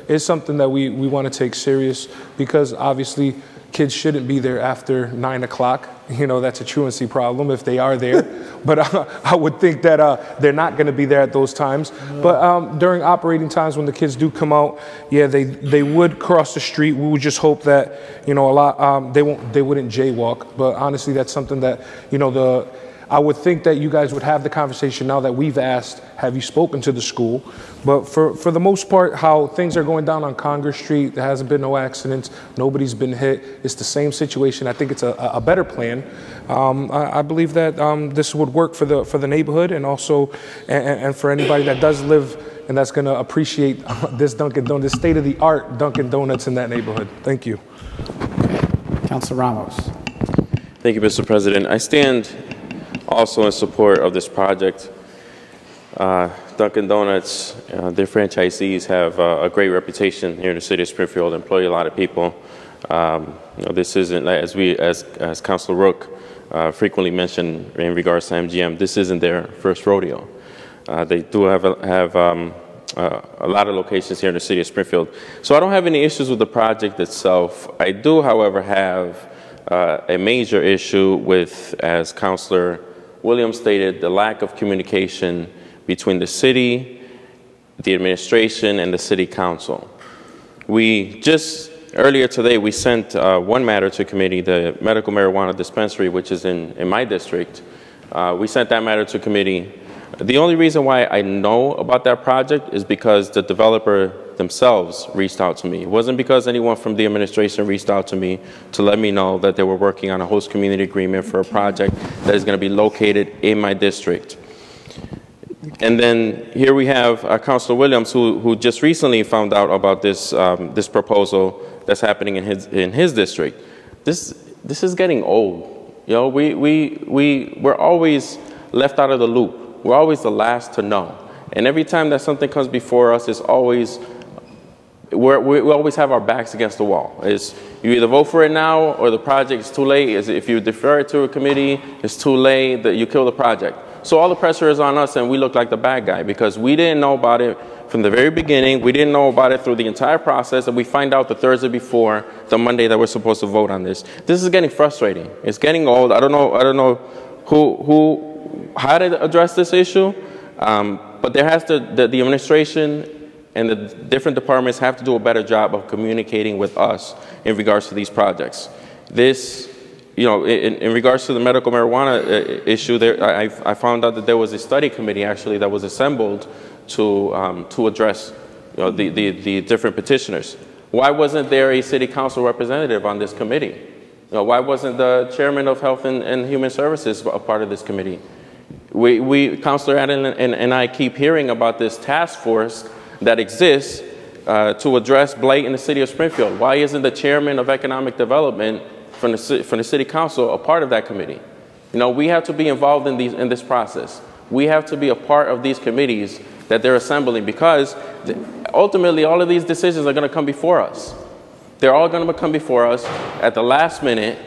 is something that we want to take serious, because obviously kids shouldn't be there after 9 o'clock. That's a truancy problem if they are there. But I would think that they're not going to be there at those times. But during operating times, when the kids do come out, yeah, they would cross the street. We would just hope that they wouldn't jaywalk. But honestly, that's something that I would think that you guys would have the conversation now that we've asked, have you spoken to the school? But for the most part, how things are going down on Congress Street, there hasn't been no accidents, nobody's been hit. It's the same situation. I think it's a better plan. I believe that this would work for the neighborhood, and also and for anybody that does live and that's going to appreciate this Dunkin' Donuts, this state-of-the-art Dunkin' Donuts in that neighborhood. Thank you. Okay. Councilor Ramos. Thank you, Mr. President. I stand also in support of this project. Dunkin' Donuts, their franchisees have a great reputation here in the city of Springfield, employ a lot of people. This isn't, as Councilor Rook frequently mentioned in regards to MGM, this isn't their first rodeo. They do have a lot of locations here in the city of Springfield. So I don't have any issues with the project itself. I do, however, have a major issue with, as Councilor Williams stated, the lack of communication between the city, the administration, and the city council. We just, earlier today, we sent one matter to committee, the medical marijuana dispensary, which is in my district. We sent that matter to committee. The only reason why I know about that project is because the developer themselves reached out to me. It wasn't because anyone from the administration reached out to me to let me know that they were working on a host community agreement for a project that is going to be located in my district. And then here we have Councilor Williams, who just recently found out about this this proposal that's happening in his district. This is getting old. You know, we're always left out of the loop. We're always the last to know. And every time that something comes before us, it's always we always have our backs against the wall. It's you either vote for it now or the project is too late. If you defer it to a committee, it's too late, that you kill the project. So all the pressure is on us, and we look like the bad guy because we didn't know about it from the very beginning. We didn't know about it through the entire process, and we find out the Thursday before the Monday that we're supposed to vote on this. This is getting frustrating. It's getting old. I don't know how to address this issue, but there has to the administration and the different departments have to do a better job of communicating with us in regards to these projects. This, you know, in regards to the medical marijuana issue, I found out that there was a study committee actually that was assembled to address, you know, the different petitioners. Why wasn't there a city council representative on this committee? You know, why wasn't the chairman of Health and Human Services a part of this committee? Councilor Adden and I keep hearing about this task force that exists to address blight in the city of Springfield. Why isn't the chairman of economic development from the city council a part of that committee? You know, we have to be involved in this process. We have to be a part of these committees that they're assembling because ultimately all of these decisions are going to come before us. They're all going to come before us at the last minute,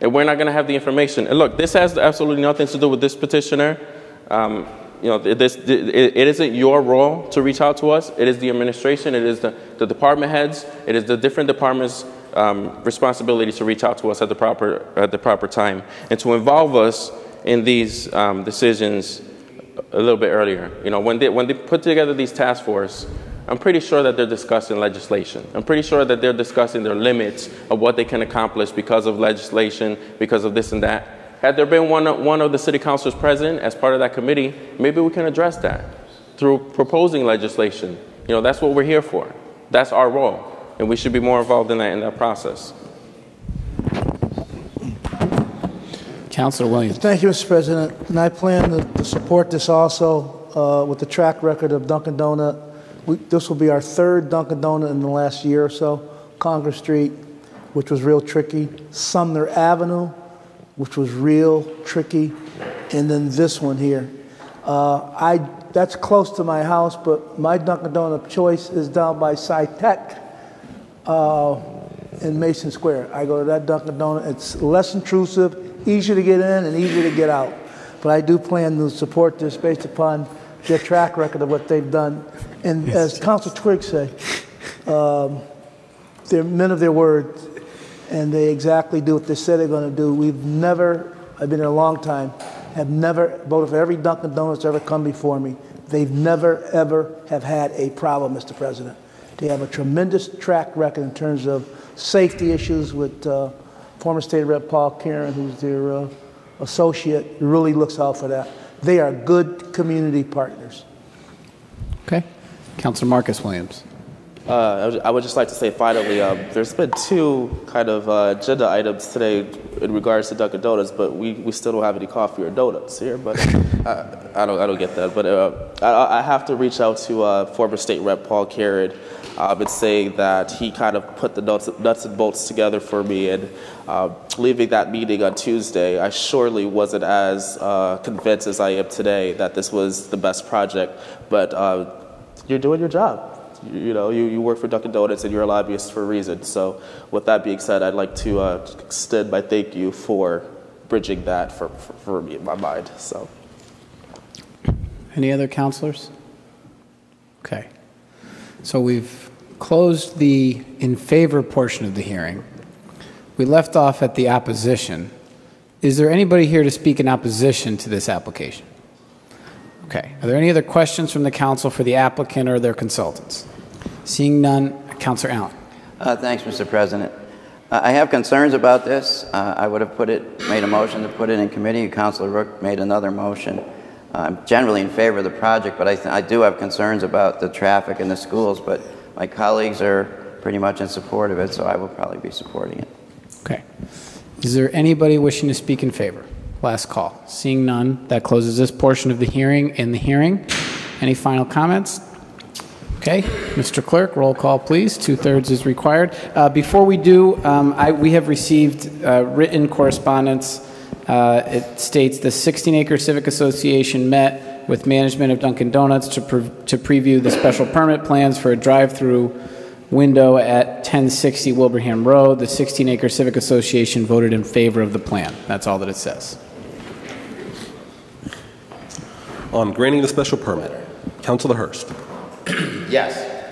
and we're not going to have the information. And look, this has absolutely nothing to do with this petitioner. You know, it isn't your role to reach out to us. It is the administration. It is the department heads. It is the different departments' responsibility to reach out to us at the proper time and to involve us in these decisions a little bit earlier. You know, when they put together these task force, I'm pretty sure that they're discussing legislation. I'm pretty sure that they're discussing their limits of what they can accomplish because of legislation, because of this and that. Had there been one of the city councilors present as part of that committee, maybe we can address that through proposing legislation. You know, that's what we're here for. That's our role, and we should be more involved in that process. Councilor Williams. Thank you, Mr. President. And I plan to support this also with the track record of Dunkin' Donut. This will be our third Dunkin' Donut in the last year or so. Congress Street, which was real tricky. Sumner Avenue, which was real tricky, and then this one here. That's close to my house, but my Dunkin' Donut choice is down by SciTech in Mason Square. I go to that Dunkin' Donut. It's less intrusive, easier to get in and easier to get out. But I do plan to support this based upon their track record of what they've done. And as Councilor Twigg said, they're men of their word, and they exactly do what they said they're going to do. I've been here a long time, have never voted for every Dunkin' Donuts ever come before me. They've never, ever have had a problem, Mr. President. They have a tremendous track record in terms of safety issues with former State Rep Paul Karen, who's their associate, really looks out for that. They are good community partners. Okay. Councilor Marcus Williams. I would just like to say finally, there's been two kind of agenda items today in regards to Dunkin' Donuts, but we still don't have any coffee or donuts here. But I don't get that. But I have to reach out to former State Rep Paul Karen and say that he kind of put the nuts and bolts together for me. And leaving that meeting on Tuesday, I surely wasn't as convinced as I am today that this was the best project. But you're doing your job. You know, you work for Dunkin' Donuts and you're a lobbyist for a reason. So with that being said, I'd like to extend my thank you for bridging that for me in my mind. So, any other councilors? Okay. So we've closed the in favor portion of the hearing. We left off at the opposition. Is there anybody here to speak in opposition to this application? Okay. Are there any other questions from the council for the applicant or their consultants? Seeing none, Councilor Allen. Thanks, Mr. President. I have concerns about this. I would have made a motion to put it in committee. Councilor Rook made another motion. I'm generally in favor of the project, but I do have concerns about the traffic in the schools, but my colleagues are pretty much in support of it, so I will probably be supporting it. Okay. Is there anybody wishing to speak in favor? Last call. Seeing none, that closes this portion of the hearing. Any final comments? Okay, Mr. Clerk, roll call, please. 2/3 is required. Before we do, we have received written correspondence. It states the 16-acre Civic Association met with management of Dunkin' Donuts to preview the special permit plans for a drive-through window at 1060 Wilbraham Road. The 16-acre Civic Association voted in favor of the plan. That's all that it says. On granting the special permit, Councilor Hurst. Yes.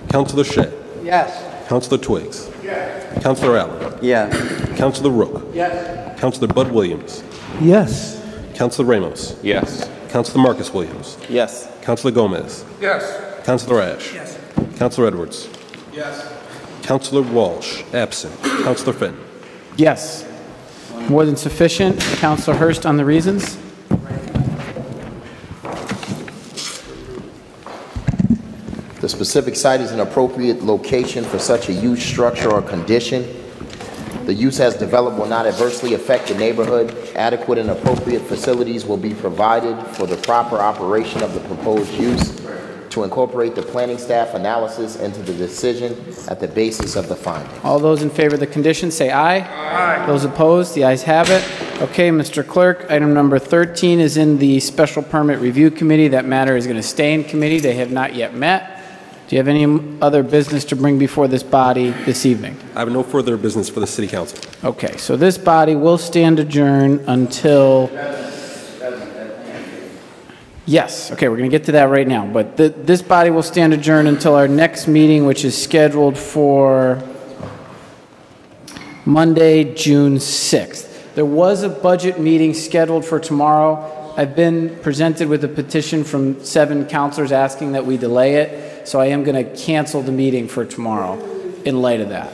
Councilor Shea. Yes. Councilor Twiggs. Yes. Councilor Allen. Yes. Councilor Rook. Yes. Councilor Bud Williams. Yes. Councilor Ramos. Yes. Councilor Marcus Williams. Yes. Councilor Gomez. Yes. Councilor Ash. Yes. Councilor Edwards. Yes. Councilor Walsh, absent. Councilor Finn. Yes. More than sufficient. Councilor Hurst on the reasons. The specific site is an appropriate location for such a use, structure, or condition. The use as developed will not adversely affect the neighborhood. Adequate and appropriate facilities will be provided for the proper operation of the proposed use. To incorporate the planning staff analysis into the decision at the basis of the finding. All those in favor of the condition say aye. Aye. Those opposed, the ayes have it. Okay, Mr. Clerk, item number 13 is in the Special Permit Review Committee. That matter is going to stay in committee. They have not yet met. Do you have any other business to bring before this body this evening? I have no further business for the City Council. Okay, so this body will stand adjourned until... Yes, okay, we're going to get to that right now. But this body will stand adjourned until our next meeting, which is scheduled for Monday, June 6th. There was a budget meeting scheduled for tomorrow. I've been presented with a petition from 7 councilors asking that we delay it, so I am going to cancel the meeting for tomorrow in light of that.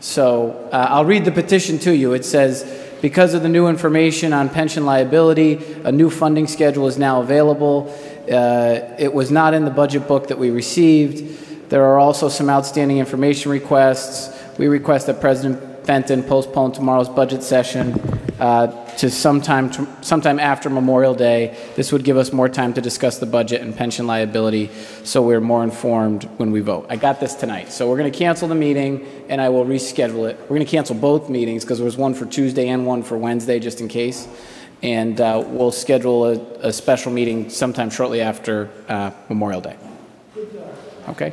So I'll read the petition to you. It says, because of the new information on pension liability, a new funding schedule is now available. It was not in the budget book that we received. There are also some outstanding information requests. We request that President Fenton postpone tomorrow's budget session to sometime after Memorial Day. This would give us more time to discuss the budget and pension liability, so we're more informed when we vote. I got this tonight. So we're going to cancel the meeting, and I will reschedule it. We're going to cancel both meetings because there was one for Tuesday and one for Wednesday, just in case. And we'll schedule a special meeting sometime shortly after Memorial Day. Okay?